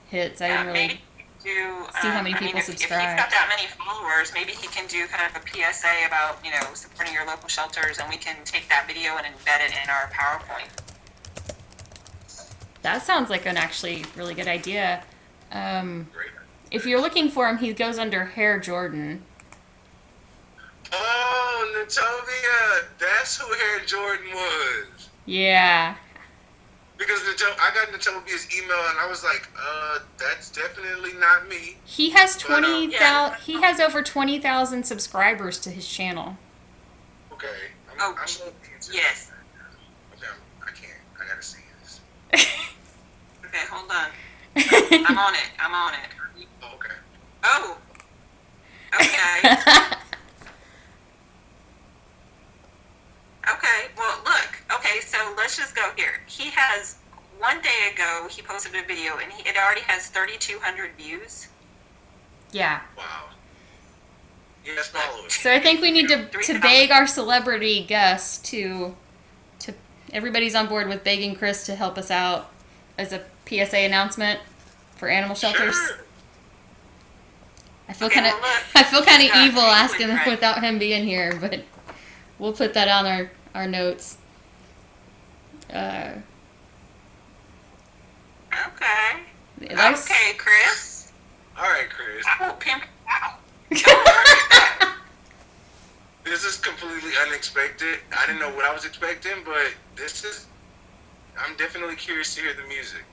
hits. I didn't really. Maybe do see how many people if he's subscribe. got that many followers, maybe he can do kind of a PSA about supporting your local shelters, and we can take that video and embed it in our PowerPoint. That sounds like an actually really good idea. Great. If you're looking for him, he goes under Hair Jordan. Oh, Natovia, that's who Hair Jordan was. Yeah. Because I got Natovia's email and I was like, that's definitely not me. He has Yeah. He has over 20,000 subscribers to his channel. Okay. Oh, I'm so confused. yes. Okay, I can't. I gotta see this. Okay, hold on. I'm on it. Oh, okay. Oh. Okay. Okay, well, look. Okay, so let's just go here. He has, one day ago, he posted a video, and it already has 3,200 views. Yeah. Wow. Yes, followers. So I think we need to beg our celebrity guests to everybody's on board with begging Chris to help us out as a PSA announcement for animal shelters. Sure. I feel Okay, kind of well, look, I feel kind of yeah, evil asking them right. without him being here, but we'll put that on our notes. Uh, Okay. that's Okay, Chris. All right, Chris. I will pimp you out. Don't worry about it. This is completely unexpected. I didn't know what I was expecting, but this is. I'm definitely curious to hear the music.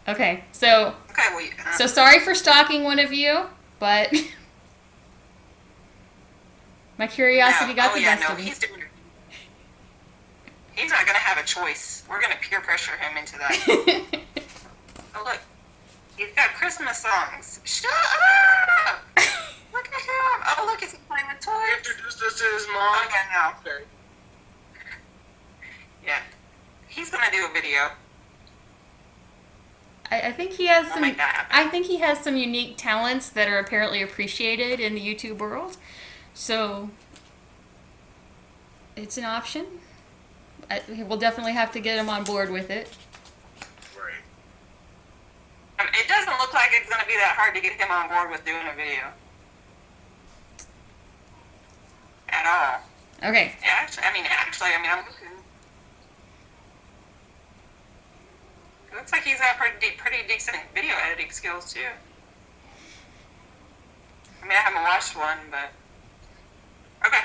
okay. So Okay, well, so sorry for stalking one of you, but my curiosity no. got Oh, the yeah, best no, of me. he's doing it. He's not going to have a choice. We're going to peer pressure him into that. Oh, look. He's got Christmas songs. Shut up! Look at him. Oh, look, is he playing with He toys? introduced us to his mom. Oh, yeah, no. Okay. Yeah. He's going to do a video. I think he has We'll some. make that happen. I think he has some unique talents that are apparently appreciated in the YouTube world. So it's an option. We'll definitely have to get him on board with it. Right. It doesn't look like it's going to be that hard to get him on board with doing a video. At all. Okay. Actually, I'm looking. It looks like he's got pretty decent video editing skills, too. I mean, I haven't watched one, but... Okay.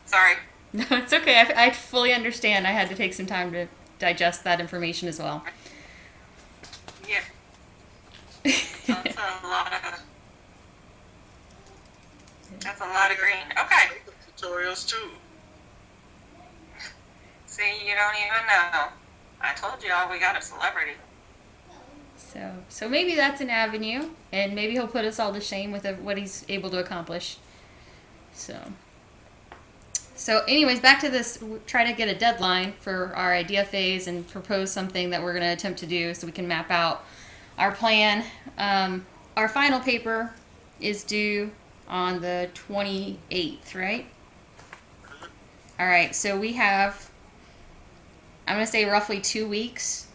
Sorry. No, it's okay. I fully understand. I had to take some time to digest that information as well. Yeah. That's a lot of... That's a lot of green. Okay. Tutorials too. See, you don't even know. I told y'all we got a celebrity. So maybe that's an avenue, and maybe he'll put us all to shame with what he's able to accomplish. So anyways, back to this. Try to get a deadline for our idea phase and propose something that we're going to attempt to do, so we can map out our plan. Our final paper is due on the 28th, right? All right. So we have, I'm going to say, roughly 2 weeks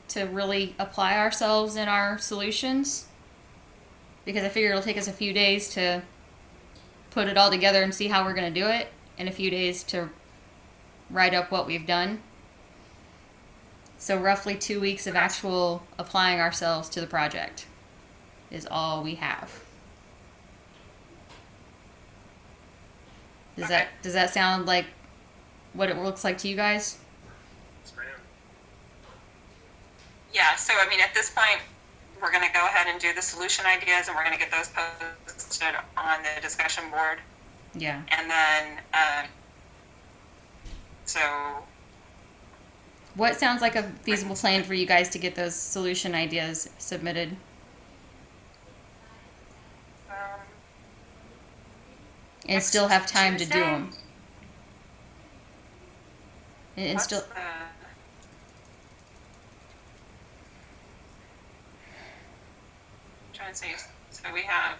to really apply ourselves in our solutions, because I figure it'll take us a few days to put it all together and see how we're going to do it, and a few days to write up what we've done. So roughly 2 weeks of actual applying ourselves to the project is all we have. Does that sound like what it looks like to you guys? Yes, ma'am. Yeah, so I mean, at this point, we're going to go ahead and do the solution ideas, and we're going to get those posted on the discussion board. Yeah. And then, so, What sounds like a feasible plan for you guys to get those solution ideas submitted? And next still have time to do Tuesday? them. And what's still, the, trying to see, so we have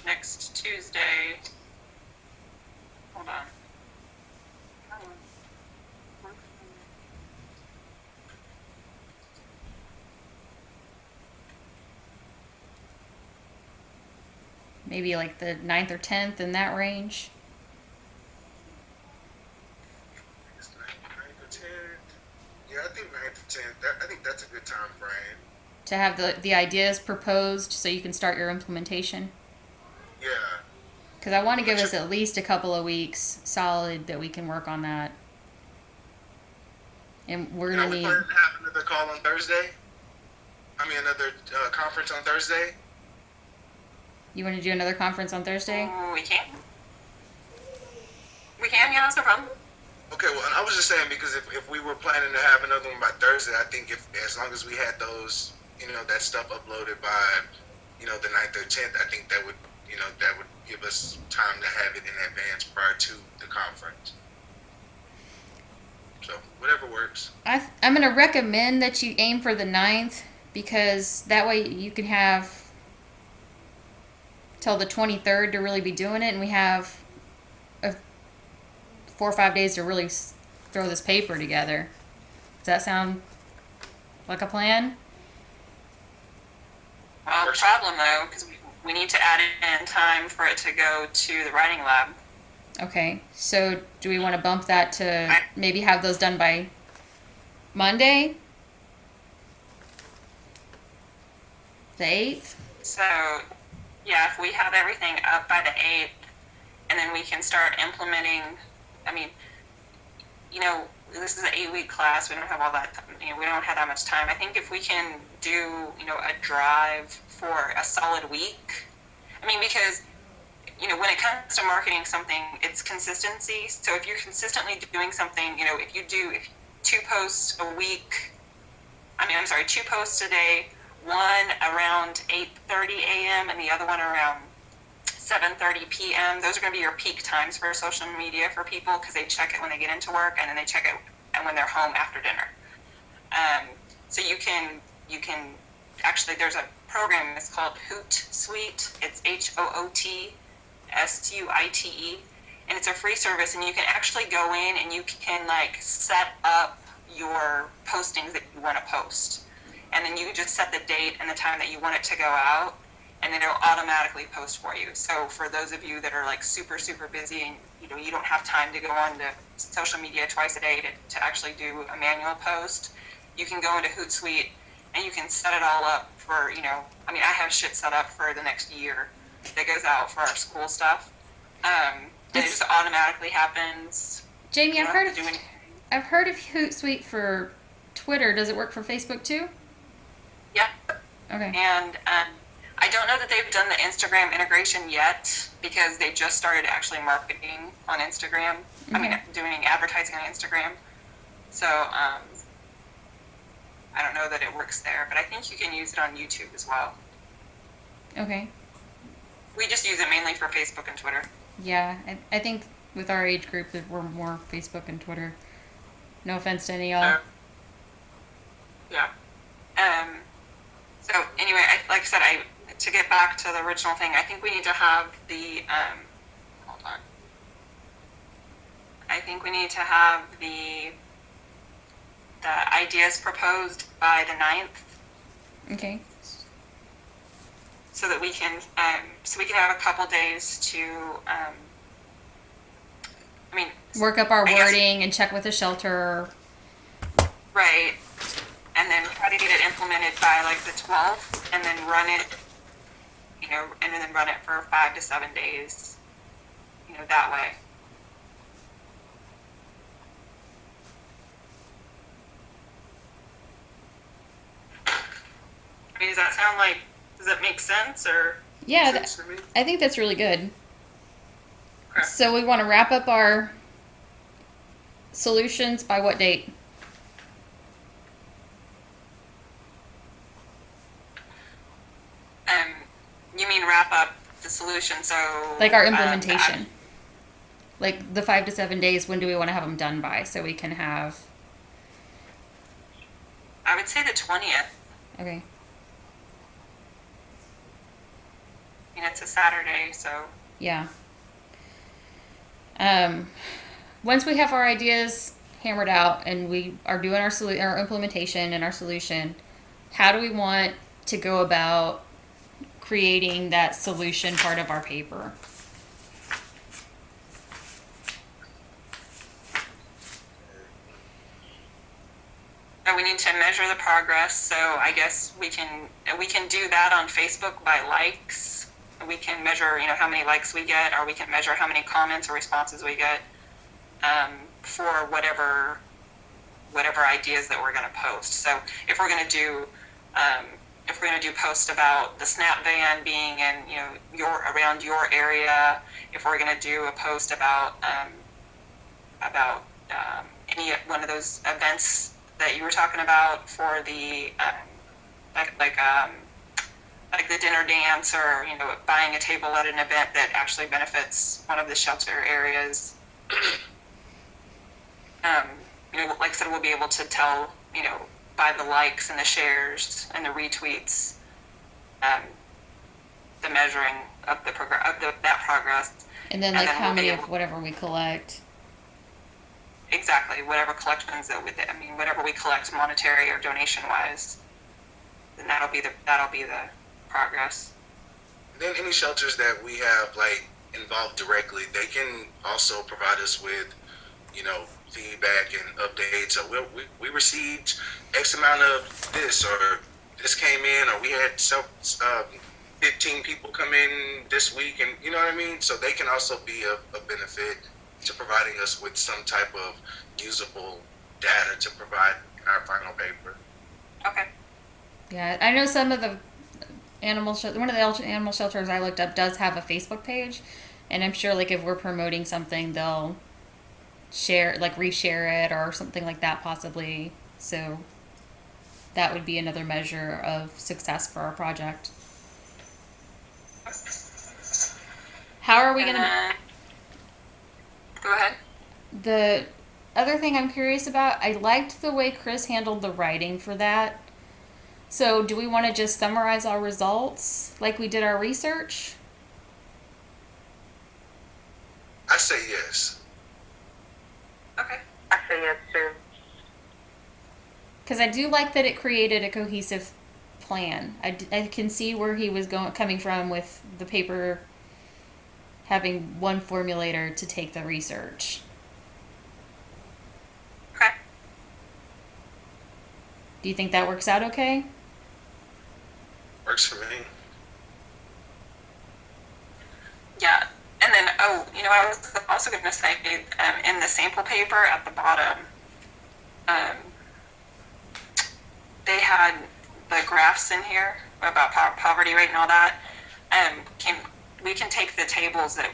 next Tuesday, hold on. maybe like the 9th or 10th, in that range. It's 9th or 10th. Yeah, I think 9th or 10th. I think that's a good time frame. To have the ideas proposed so you can start your implementation. Yeah. Because I want to give us at least a couple of weeks solid that we can work on that. And we're Are going to we need... planning to have another call on Thursday? I mean, another conference on Thursday? You want to do another conference on Thursday? Ooh, we can. We can, yeah, that's no problem. Okay, well, I was just saying, because if we were planning to have another one by Thursday, I think as long as we had those, that stuff uploaded by, the 9th or 10th, I think that would give us time to have it in advance prior to the conference. So, whatever works. I'm going to recommend that you aim for the 9th, because that way you can have till the 23rd to really be doing it, and we have 4 or 5 days to really throw this paper together. Does that sound like a plan? Well, the problem, though, because we need to add in time for it to go to the writing lab. Okay, so do we want to bump that to maybe have those done by Monday, the 8th. So, yeah, if we have everything up by the 8th, and then we can start implementing, I mean, this is an 8-week class. We don't have all that, we don't have that much time. I think if we can do, a drive for a solid week, because, when it comes to marketing something, it's consistency. So if you're consistently doing something, if 2 posts a week, I'm sorry, 2 posts a day, one around 8:30 a.m. and the other one around 7:30 p.m. Those are going to be your peak times for social media for people, because they check it when they get into work, and then they check it when they're home after dinner. So you can actually, there's a program, it's called Hootsuite. It's HOOTSUITE, and it's a free service, and you can actually go in and you can set up your postings that you want to post, and then you just set the date and the time that you want it to go out, and then it'll automatically post for you. So for those of you that are super, super busy, and you don't have time to go on to social media twice a day to actually do a manual post, you can go into Hootsuite and you can set it all up for, I have shit set up for the next year that goes out for our school stuff. And it just automatically happens. Jamie, I've heard of Hootsuite for Twitter. Does it work for Facebook too? Yeah. Okay. And I don't know that they've done the Instagram integration yet, because they just started actually marketing on Instagram. Okay. Doing advertising on Instagram. So I don't know that it works there, but I think you can use it on YouTube as well. Okay. We just use it mainly for Facebook and Twitter. Yeah, I think with our age group that we're more Facebook and Twitter. No offense to any of y'all. Yeah. So anyway, like I said, to get back to the original thing, I think we need to have the hold on. I think we need to have the ideas proposed by the 9th. Okay. So that we can have a couple days to Work up our wording and check with the shelter. right, and then try to get it implemented by the 12th, and then run it, and then run it for 5 to 7 days, that way. Does that make sense, or? Yeah, Sense to me. I think that's really good. Okay. So we want to wrap up our solutions by what date? You mean wrap up the solution? So Like our implementation. Like the 5 to 7 days, when do we want to have them done by? So we can have... I would say the 20th. Okay. It's a Saturday, so. Yeah. Once we have our ideas hammered out and we are doing our implementation and our solution, how do we want to go about creating that solution part of our paper? We need to measure the progress. So I guess we can do that on Facebook by likes. We can measure, how many likes we get, or we can measure how many comments or responses we get for whatever ideas that we're going to post. So if we're going to do posts about the SNAP van being in around your area, if we're going to do a post about any one of those events that you were talking about for the like the dinner dance, or buying a table at an event that actually benefits one of the shelter areas. Like I said, we'll be able to tell by the likes and the shares and the retweets, the measuring of that progress. And then how many of whatever we collect. Exactly, whatever collections whatever we collect monetary or donation wise, then that'll be the progress. Then any shelters that we have involved directly, they can also provide us with feedback and updates. So we received X amount of this, or this came in, or we had 15 people come in this week, and you know what I mean. So they can also be a benefit to providing us with some type of usable data to provide in our final paper. Okay. Yeah, I know some of the one of the animal shelters I looked up does have a Facebook page, and I'm sure like if we're promoting something, they'll share like reshare it or something like that possibly. So that would be another measure of success for our project. How are we And gonna? then, go ahead. The other thing I'm curious about, I liked the way Chris handled the writing for that. So, do we want to just summarize our results like we did our research? I say yes. Okay. I say yes too. Because I do like that it created a cohesive plan. I can see where he was coming from with the paper having one formulator to take the research. Okay. Do you think that works out okay? Works for me. Yeah. And then, I was also going to say, in the sample paper at the bottom, they had the graphs in here about poverty rate and all that. We can take the tables that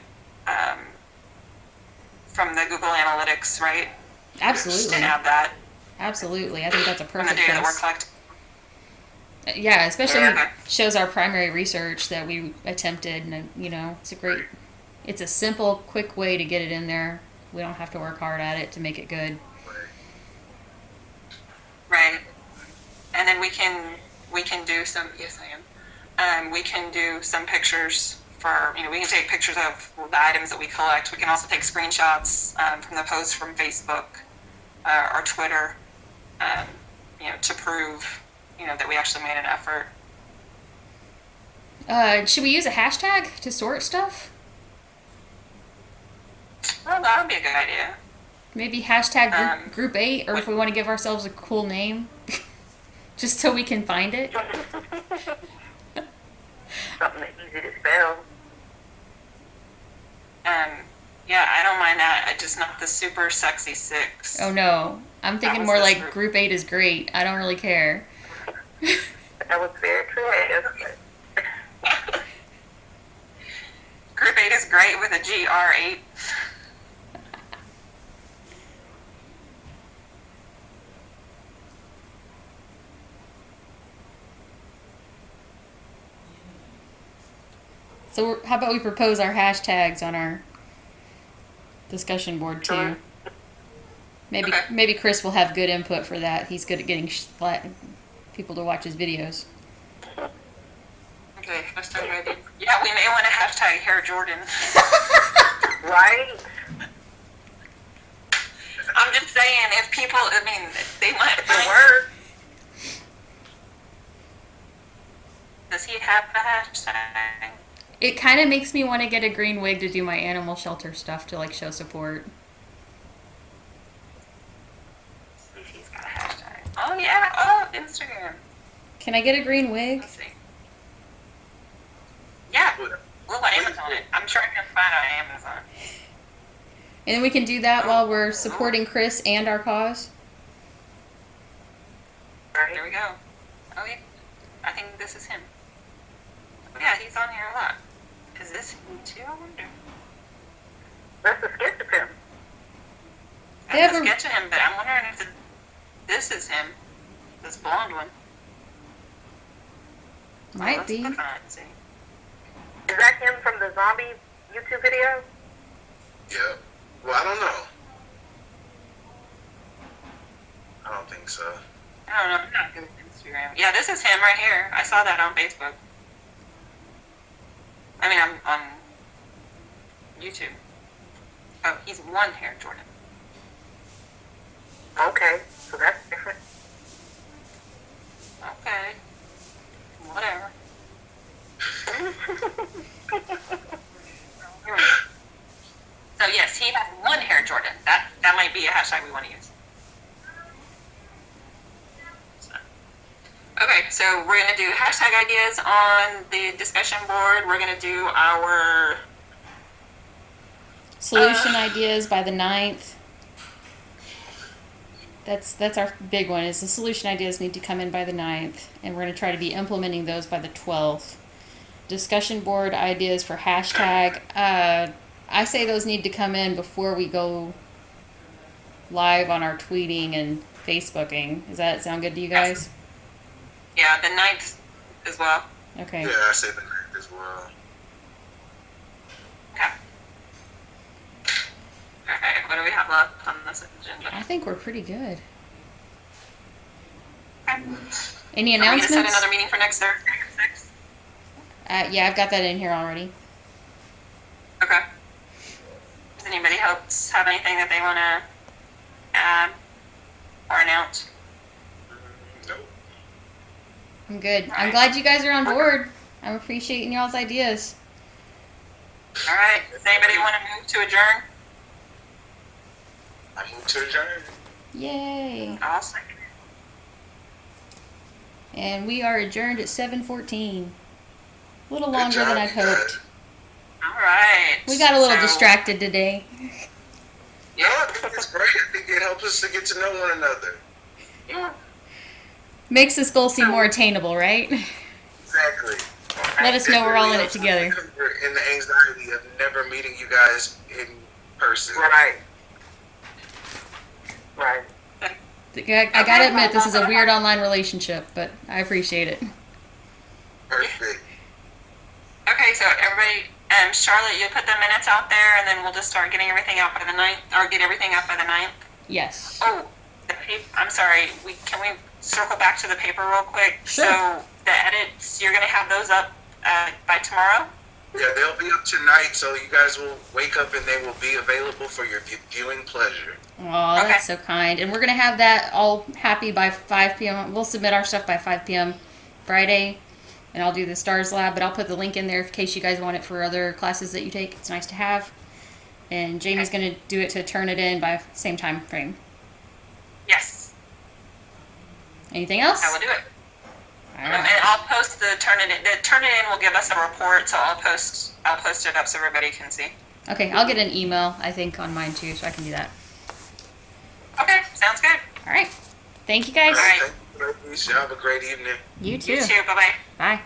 from the Google Analytics, right? Absolutely. And add that Absolutely. I think that's a from the perfect data that we're place. collecting. Yeah, especially Yeah. shows our primary research that we attempted, and it's a simple, quick way to get it in there. We don't have to work hard at it to make it good. Right. And then we can do some. Yes, I am. We can do some pictures for we can take pictures of the items that we collect. We can also take screenshots from the posts from Facebook or Twitter, to prove that we actually made an effort. Should we use a hashtag to sort stuff? Well, that would be a good idea. Maybe hashtag Um, group 8, or if we want to give ourselves a cool name, just so we can find it. Something that's easy to spell. Yeah, I don't mind that. Just not the super sexy 6. Oh no, I'm thinking was more this like group 8 is great. I don't really care. That was very creative. Group 8 is great with a GR8. So how about we propose our hashtags on our discussion board too? Sure. Okay. Maybe Chris will have good input for that. He's good at getting people to watch his videos. Okay, hashtag ready. Yeah, we may want to hashtag Hair Jordan. Right? I'm just saying, if people, they might The find. word. Does he have a hashtag? It kind of makes me want to get a green wig to do my animal shelter stuff to like show support. See if he's got a hashtag. Oh yeah. Oh, Instagram. Can I get a green wig? Let's see. Yeah. We'll Amazon it. I'm sure I can find it on Amazon. And then we can do that while we're supporting Chris and our cause. There Right? we go. Oh yeah. I think this is him. Yeah, he's on here a lot. Is this him too? I wonder. That's a sketch of him. They That's have a a- sketch of him, but I'm wondering if this is him. This blonde one. Might Let's be. click on it and see. Is that him from the zombie YouTube video? Yeah. Well, I don't know. I don't think so. I don't know. I'm not good with Instagram. Yeah, this is him right here. I saw that on Facebook. I'm on YouTube. Oh, he's one Hair Jordan. Okay, so that's different. Okay. Whatever. Here we go. So yes, he has one Hair Jordan. That might be a hashtag we want to use. So. Okay, so we're going to do hashtag ideas on the discussion board. We're going to do our Solution ideas by the 9th. That's our big one. Is the solution ideas need to come in by the 9th, and we're going to try to be implementing those by the 12th. Discussion board ideas for hashtag. I say those need to come in before we go live on our tweeting and Facebooking. Does that sound good to you guys? Yeah, the 9th as well. Okay. Yeah, I say the 9th as well. Okay. Okay, what do we have left on this agenda? I think we're pretty good. Okay. Any Are we going to set announcements? another meeting for next Thursday at 6? Yeah, I've got that in here already. Okay. Does anybody else have anything that they want to add or announce? Nope. I'm good. I'm Alright. glad you guys are on board. I'm appreciating y'all's ideas. All right. Does anybody want to move to adjourn? I move to adjourn. Yay! I'll second it. And we are adjourned at 7:14. A little Good longer job, than I'd you guys. hoped. All right. We got a little So- distracted today. No, I think it's great. I think it helps us to get to know one another. Yeah. Makes this goal seem more attainable, right? Exactly. Let us know we're all in it helps us together. recover in the anxiety of never meeting you guys in person. Right. Right. I gotta admit, this is a weird online relationship, but I appreciate it. Perfect. Okay, so everybody, Charlotte, you put the minutes out there, and then we'll just start getting everything out by the 9th, or get everything out by the 9th. Yes. Oh, I'm sorry. Can we circle back to the paper real quick? Sure. So the edits, you're gonna have those up by tomorrow. Yeah, they'll be up tonight, so you guys will wake up and they will be available for your viewing pleasure. Oh, Okay. that's so kind. And we're gonna have that all happy by 5 p.m. We'll submit our stuff by 5 p.m. Friday, and I'll do the STARS lab, but I'll put the link in there in case you guys want it for other classes that you take. It's nice to have. And Jamie's gonna do it to turn it in by same time frame. Yes, Anything else? I will do it. All And right. I'll post the turn it in. The turn it in will give us a report, so I'll post it up so everybody can see. Okay, I'll get an email, I think, on mine too, so I can do that. Okay, sounds good. All right. Thank you guys. All right. Thank you, ladies. Y'all have a great evening. You too. You too. Bye bye. Bye.